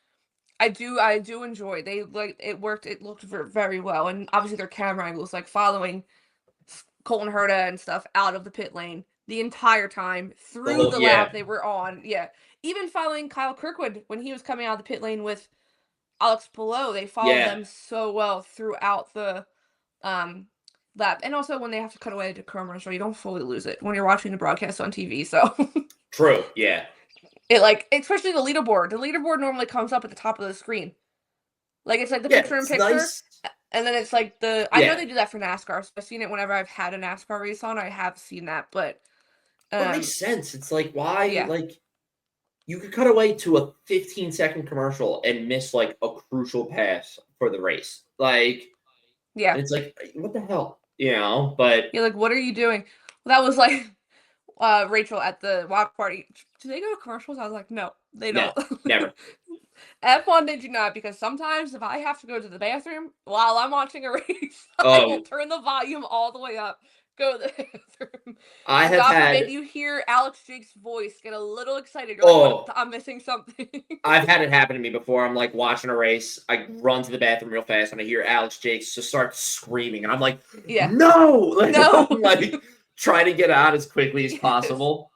S3: I do enjoy. They like it worked. It looked very well, and obviously their camera angles, like following Colton Herta and stuff out of the pit lane the entire time through the lap they were on. Yeah, even following Kyle Kirkwood when he was coming out of the pit lane with Alex Palou, they followed them so well throughout the lap. And also when they have to cut away to commercial, you don't fully lose it when you're watching the broadcast on TV. So
S4: true, yeah.
S3: It like, especially the leaderboard. The leaderboard normally comes up at the top of the screen. Like it's like the picture-in-picture, nice. And then it's like I know they do that for NASCAR. So I've seen it whenever I've had a NASCAR race on. I have seen that, but
S4: it makes sense. It's like, why like you could cut away to a 15-second commercial and miss like a crucial pass for the race. Like, and it's like, what the hell? But
S3: you're like, what are you doing? Well, that was like Rachel at the watch party. Do they go to commercials? I was like, no, they don't.
S4: No, never.
S3: F1 they do not, because sometimes if I have to go to the bathroom while I'm watching a race, I will turn the volume all the way up. Go to the bathroom.
S4: I have had
S3: you hear Alex Jake's voice get a little excited. You're like, I'm missing something.
S4: I've had it happen to me before. I'm like watching a race. I run to the bathroom real fast and I hear Alex Jakes just start screaming. And I'm like, no! Like, no! I'm like trying to get out as quickly as possible.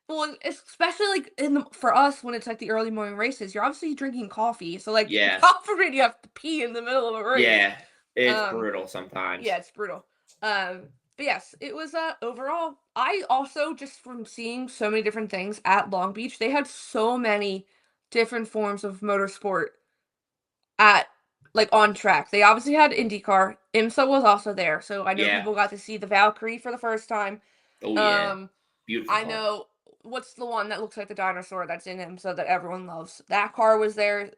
S3: Well, especially like for us when it's like the early morning races, you're obviously drinking coffee. So like, God forbid you have to pee in the middle of a race.
S4: Yeah, it's brutal sometimes.
S3: Yeah, it's brutal. But yes, it was overall. I also, just from seeing so many different things at Long Beach, they had so many different forms of motorsport at like on track. They obviously had IndyCar. IMSA was also there, so I know people got to see the Valkyrie for the first time.
S4: Oh yeah, beautiful.
S3: I know what's the one that looks like the dinosaur that's in IMSA that everyone loves. That car was there.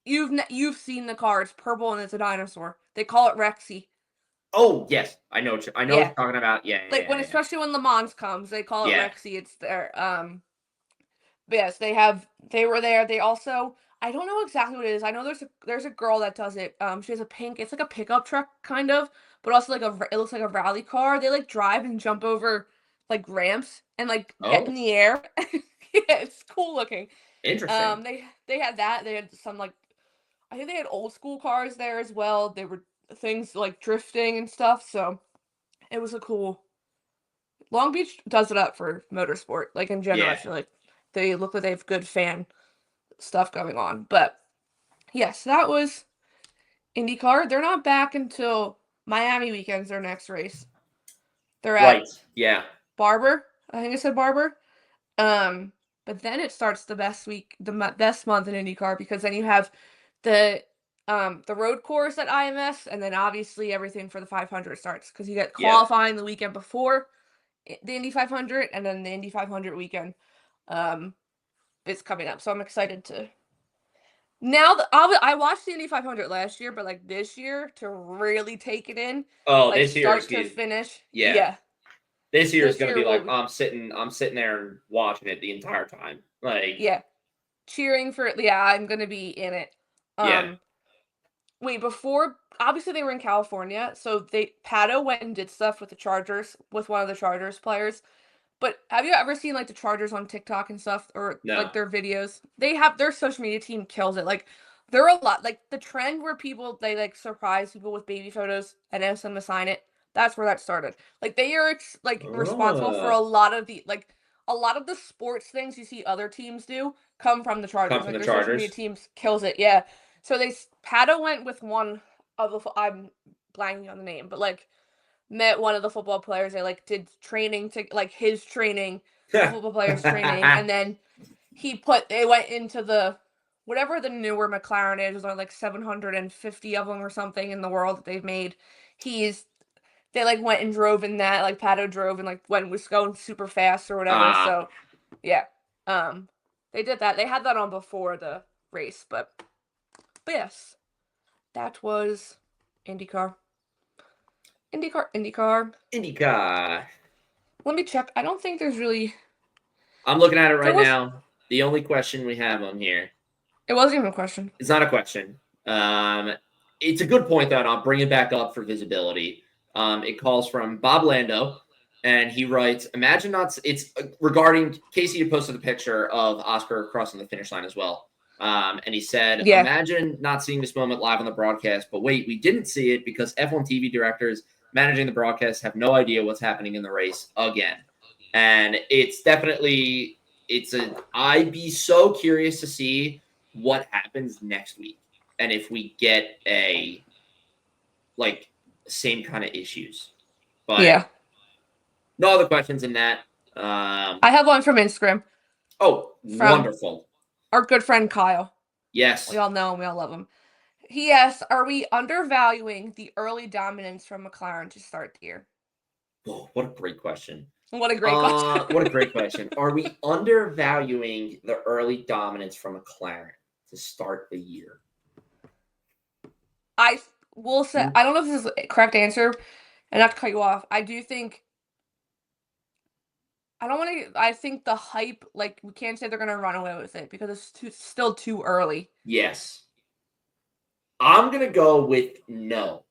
S3: You've seen the car. It's purple and it's a dinosaur. They call it Rexy.
S4: Oh yes, I know. I know what you're talking about. Yeah,
S3: Like
S4: yeah.
S3: especially when Le Mans comes, they call it
S4: Yeah.
S3: Rexy. It's their But yes, they were there. They also, I don't know exactly what it is. I know there's a girl that does it. She has a pink, it's like a pickup truck kind of, but also like it looks like a rally car. They like drive and jump over like ramps and like get in
S4: Oh,
S3: the air. Yeah, it's cool looking.
S4: interesting.
S3: They had that. They had some like, I think they had old school cars there as well. They were things like drifting and stuff. So it was a cool. Long Beach does it up for motorsport. Like in general, I
S4: Yeah.
S3: feel like they look like they have good fan stuff going on. But yes, that was IndyCar. They're not back until Miami weekend's their next race. They're at
S4: Right. Yeah.
S3: Barber. I think I said Barber. Um, but then it starts the best week, best month in IndyCar because then you have the road course at IMS, and then obviously everything for the 500 starts because you get
S4: Yeah.
S3: qualifying the weekend before the Indy 500, and then the Indy 500 weekend is coming up. So I'm excited to. Now I watched the Indy 500 last year, but like this year to really take it in,
S4: Oh,
S3: like
S4: this year is
S3: start to
S4: good.
S3: finish.
S4: Yeah.
S3: Yeah.
S4: This year is
S3: This
S4: gonna
S3: year
S4: be like
S3: will.
S4: I'm sitting there and watching it the entire time. Like,
S3: Yeah. Cheering for it. Yeah, I'm gonna be in it.
S4: yeah.
S3: Wait, before obviously they were in California, so Pato went and did stuff with the Chargers with one of the Chargers players. But have you ever seen like the Chargers on TikTok and stuff or
S4: No.
S3: like their videos? They have their social media team kills it. Like there are a lot like the trend where they like surprise people with baby photos and ask them to sign it. That's where that started. Like they are like responsible for
S4: Oh,
S3: a lot of the sports things you see other teams do come from the
S4: come
S3: Chargers.
S4: from
S3: Like
S4: the
S3: their social media
S4: Chargers.
S3: teams kills it. Yeah. So Pato went with one of the I'm blanking on the name, but like met one of the football players. They like did training to like his training, the football players training, and then they went into the whatever the newer McLaren is. There's only like 750 of them or something in the world that they've made. They like went and drove in that, like Pato drove and like was going super fast or whatever. So yeah. They did that. They had that on before the race, but yes. That was IndyCar. IndyCar.
S4: IndyCar.
S3: Let me check. I don't think there's really.
S4: I'm looking at it
S3: There
S4: right
S3: was.
S4: now. The only question we have on here.
S3: It wasn't even a question.
S4: It's not a question. It's a good point though, and I'll bring it back up for visibility. It calls from Bob Lando, and he writes, "Imagine not." It's regarding Casey. You posted a picture of Oscar crossing the finish line as well. And he said,
S3: Yeah.
S4: "Imagine not seeing this moment live on the broadcast, but wait, we didn't see it because F1 TV directors managing the broadcast have no idea what's happening in the race again." And it's definitely I'd be so curious to see what happens next week and if we get a like same kind of issues. But
S3: Yeah.
S4: no other questions in that.
S3: I have one from Instagram.
S4: Wonderful.
S3: Our good friend Kyle.
S4: Yes.
S3: We all know him. We all love him. He asks, "Are we undervaluing the early dominance from McLaren to start the year?"
S4: Oh, what a great question.
S3: What a great question.
S4: What a great question. Are we undervaluing the early dominance from McLaren to start the year?
S3: I will say, I don't know if this is the correct answer, and not to cut you off. I do think. I think the hype, like, we can't say they're going to run away with it because it's still too early.
S4: Yes. I'm going to go with no.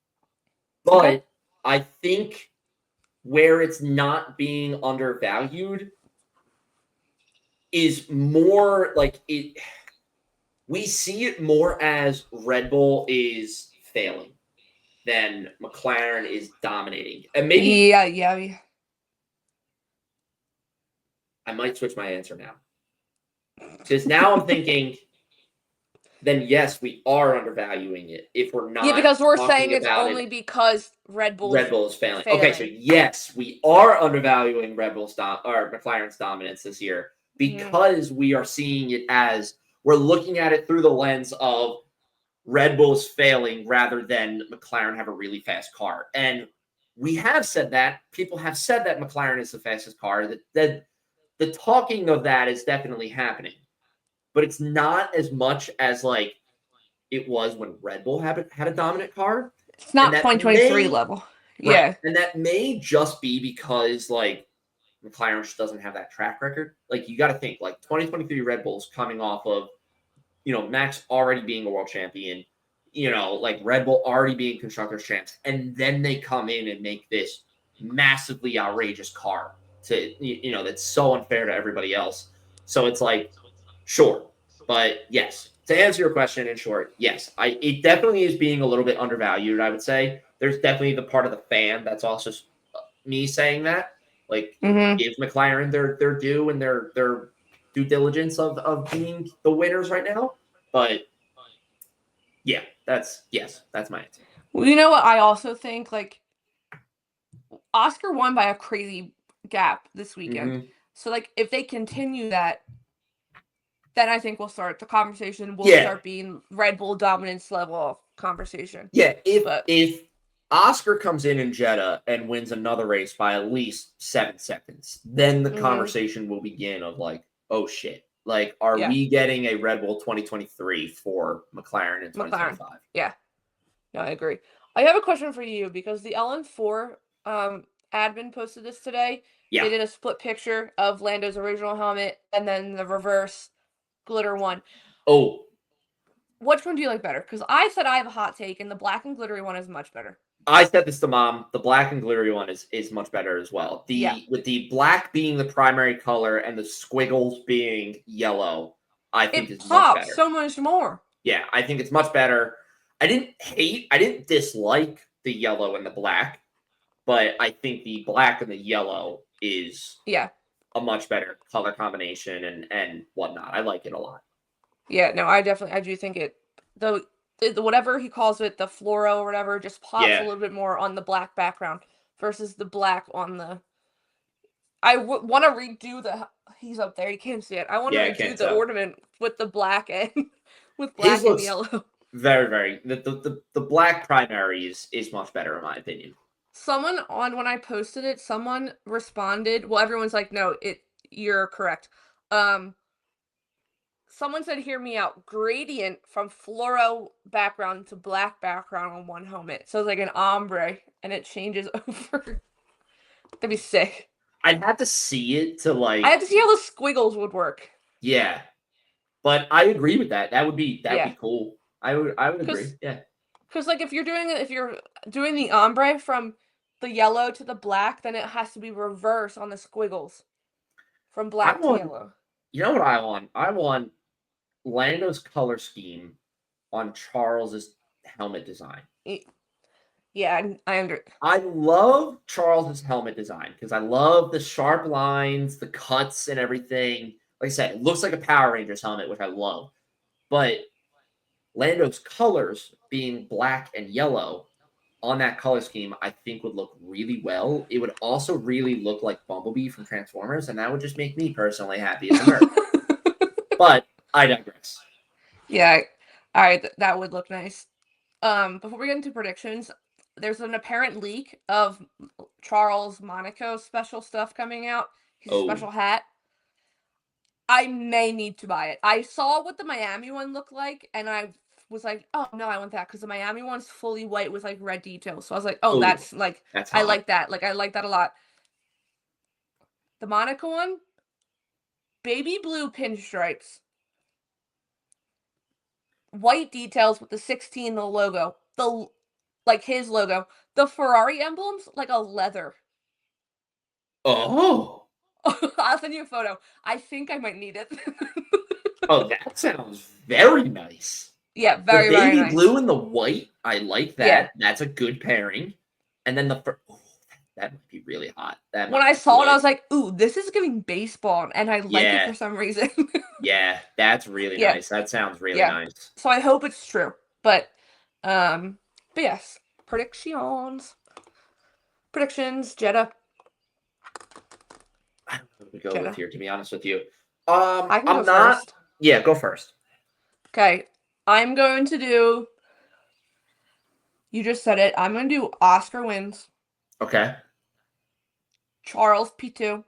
S4: But
S3: Okay.
S4: I think where it's not being undervalued is more like it. We see it more as Red Bull is failing than McLaren is dominating. And maybe
S3: Yeah.
S4: I might switch my answer now. Because now I'm thinking, then yes, we are undervaluing it if we're not.
S3: Yeah, because we're saying it's
S4: about
S3: only because Red Bull
S4: is failing. Okay, so yes, we are undervaluing McLaren's dominance this year because we are seeing it as we're looking at it through the lens of Red Bull's failing rather than McLaren have a really fast car. And we have said that. People have said that McLaren is the fastest car. That the talking of that is definitely happening. But it's not as much as like it was when Red Bull had a dominant car.
S3: It's not 2023 level. Yeah.
S4: And that may just be because, like, McLaren just doesn't have that track record. Like, you got to think, like, 2023 Red Bull's coming off of, Max already being a world champion, like Red Bull already being constructors champs, and then they come in and make this massively outrageous car that's so unfair to everybody else. So it's like, sure. But yes, to answer your question in short, yes, it definitely is being a little bit undervalued, I would say. There's definitely the part of the fan that's also me saying that. Like, give McLaren their due and their due diligence of being the winners right now. But yeah, that's my answer.
S3: Well, you know what? I also think, like, Oscar won by a crazy gap this weekend. So, like, if they continue that, then I think the conversation will start being Red Bull dominance level conversation.
S4: Yeah, if Oscar comes in Jeddah and wins another race by at least 7 seconds, then the conversation will begin of like, oh shit. Like, are we getting a Red Bull 2023 for McLaren in 2025?
S3: Yeah. No, I agree. I have a question for you because the LN4 admin posted this today.
S4: Yeah.
S3: They did a split picture of Lando's original helmet and then the reverse glitter one.
S4: Oh.
S3: Which one do you like better? Because I said I have a hot take, and the black and glittery one is much better.
S4: I said this to Mom. The black and glittery one is much better as well. With the black being the primary color and the squiggles being yellow, I think is much better.
S3: So much more.
S4: Yeah, I think it's much better. I didn't dislike the yellow and the black, but I think the black and the yellow is a much better color combination and whatnot. I like it a lot.
S3: Yeah, no, I do think it, the whatever he calls it, the fluoro or whatever, just pops a little bit more on the black background versus the black on the. I want to redo he's up there, you can't see it. I want to redo the ornament with the black and with black and yellow.
S4: Very, very. The black primary is much better in my opinion.
S3: Someone when I posted it, someone responded. Well, everyone's like, no, you're correct. Someone said, hear me out. Gradient from fluoro background to black background on one helmet. So it's like an ombre, and it changes over. That'd be sick.
S4: I'd have to see it to like.
S3: I have to see how the squiggles would work.
S4: Yeah, but I agree with that. That would be cool. I would agree. Yeah.
S3: Because like if you're doing the ombre from the yellow to the black, then it has to be reverse on the squiggles from black to yellow.
S4: You know what I want? I want Lando's color scheme on Charles's helmet design.
S3: Yeah,
S4: I love Charles's helmet design because I love the sharp lines, the cuts, and everything. Like I said, it looks like a Power Rangers helmet, which I love. But Lando's colors being black and yellow on that color scheme, I think would look really well. It would also really look like Bumblebee from Transformers, and that would just make me personally happy as a nerd. But I digress.
S3: Yeah, all right, that would look nice. Before we get into predictions, there's an apparent leak of Charles Monaco special stuff coming out. His special hat. I may need to buy it. I saw what the Miami one looked like, and I was like, oh, no, I want that, because the Miami one's fully white with, like, red details. So I was like, oh, that's hot. I like that. Like, I like that a lot. The Monaco one, baby blue pinstripes. White details with the 16, the logo. His logo. The Ferrari emblems, like a leather.
S4: Oh.
S3: I'll send you a photo. I think I might need it.
S4: Oh, that sounds very nice.
S3: Yeah, very, very nice.
S4: The baby blue and the white, I like that. Yeah. That's a good pairing. And then that might be really hot.
S3: When I saw it, I was like, ooh, this is giving baseball, and I like it for some reason.
S4: Yeah, that's really nice. That sounds really nice.
S3: So I hope it's true. But yes, predictions, Jeddah.
S4: I don't know who to go with here, to be honest with you.
S3: I can go first.
S4: Yeah, go first.
S3: Okay, I'm going to do. You just said it. I'm going to do Oscar wins.
S4: Okay.
S3: Charles P2.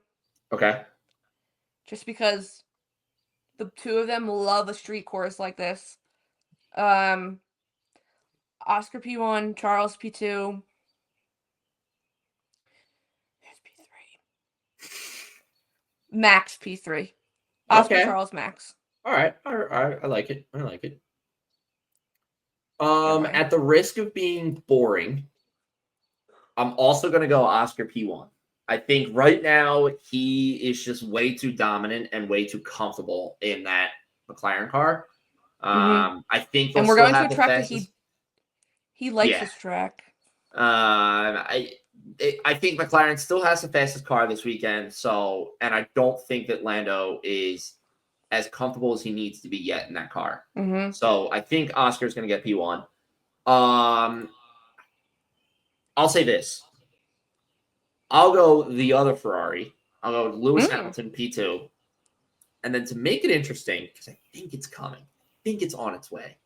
S4: Okay.
S3: Just because the two of them love a street course like this. Oscar P1, Charles P2. Max P3. Oscar
S4: Okay.
S3: Charles Max.
S4: All right. I like it. I like it.
S3: Am I?
S4: At the risk of being boring, I'm also going to go Oscar P1. I think right now he is just way too dominant and way too comfortable in that McLaren car. I think
S3: And
S4: they'll
S3: we're
S4: still
S3: going to
S4: have
S3: a
S4: the
S3: track that
S4: fastest.
S3: he likes
S4: Yeah.
S3: this track.
S4: I think McLaren still has the fastest car this weekend. So, and I don't think that Lando is as comfortable as he needs to be yet in that car. So I think Oscar's going to get P1. I'll say this. I'll go the other Ferrari. I'll go Lewis Hamilton P2. And then to make it interesting, because I think it's coming, I think it's on its way,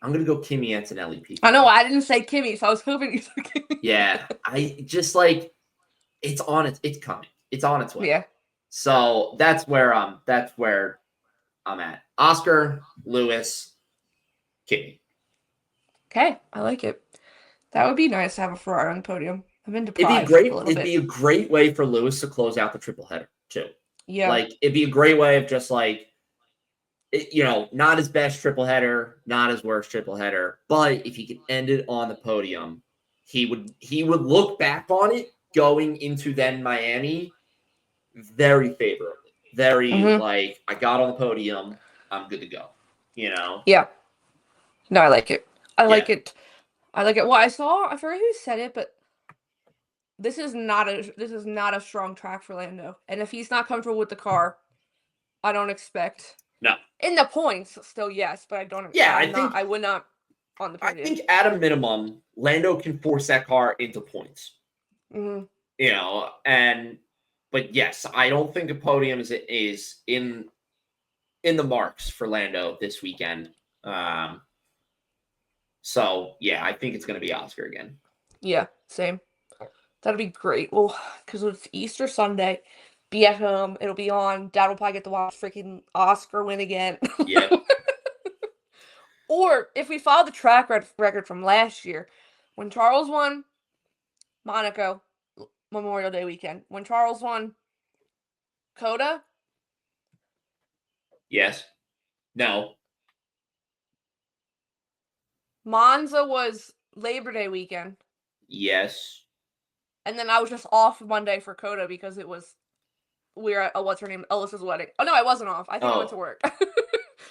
S4: I'm going to go Kimi Antonelli P2.
S3: I know, I didn't say Kimi, so I was hoping you said Kimi.
S4: Yeah, I just it's coming. It's on its way.
S3: Yeah.
S4: So that's where I'm at. Oscar, Lewis, Kimi.
S3: Okay, I like it. That would be nice to have a Ferrari on the podium. I've been deprived a little bit.
S4: It'd be a great way for Lewis to close out the triple header too.
S3: Yeah.
S4: Like it'd be a great way of just not his best triple header, not his worst triple header, but if he could end it on the podium, he would look back on it going into then Miami very favorably. Very I got on the podium, I'm good to go.
S3: Yeah. No, I like it. I like it. Well, I forget who said it, but this is not a strong track for Lando. And if he's not comfortable with the car, I don't expect.
S4: No.
S3: In the points, still yes, but I don't.
S4: Yeah,
S3: I would not on the podium.
S4: I think at a minimum, Lando can force that car into points. But yes, I don't think a podium is in the marks for Lando this weekend. So yeah, I think it's going to be Oscar again.
S3: Yeah, same. That'll be great. Well, because it's Easter Sunday, be at home. It'll be on. Dad will probably get to watch freaking Oscar win again.
S4: Yep.
S3: Or if we follow the track record from last year, when Charles won Monaco Memorial Day weekend, when Charles won Coda.
S4: Yes. No.
S3: Monza was Labor Day weekend.
S4: Yes.
S3: And then I was just off Monday for Coda because we were at what's her name, Ellis's wedding. Oh no, I wasn't off. I think I went to work.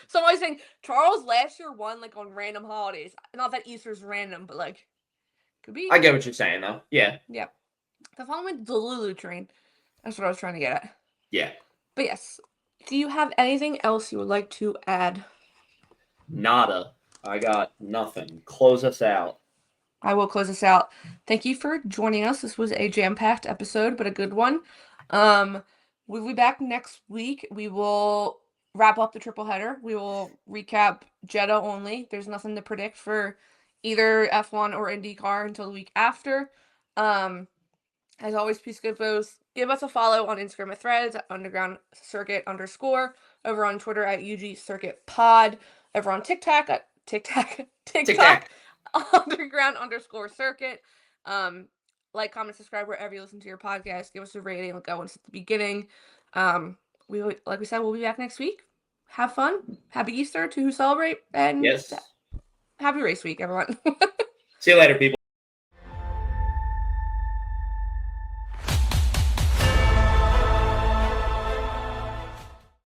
S3: So I was saying Charles last year won on random holidays. Not that Easter's random, but could be.
S4: I get what you're saying though. Yeah.
S3: Yeah. The following the Lulu train. That's what I was trying to get at.
S4: Yeah.
S3: But yes. Do you have anything else you would like to add?
S4: Nada. I got nothing. Close us out.
S3: I will close this out. Thank you for joining us. This was a jam-packed episode, but a good one. We'll be back next week. We will wrap up the triple header. We will recap Jeddah only. There's nothing to predict for either F1 or IndyCar until the week after. As always, please give us a follow on Instagram at Threads at Underground Circuit _ over on Twitter at UG Circuit Pod, over on TikTok at TikTok Underground _ Circuit. Like, comment, subscribe wherever you listen to your podcast. Give us a rating like I once at the beginning. Like we said, we'll be back next week. Have fun. Happy Easter to who celebrate, and
S4: yes,
S3: happy race week, everyone.
S4: See you later, people.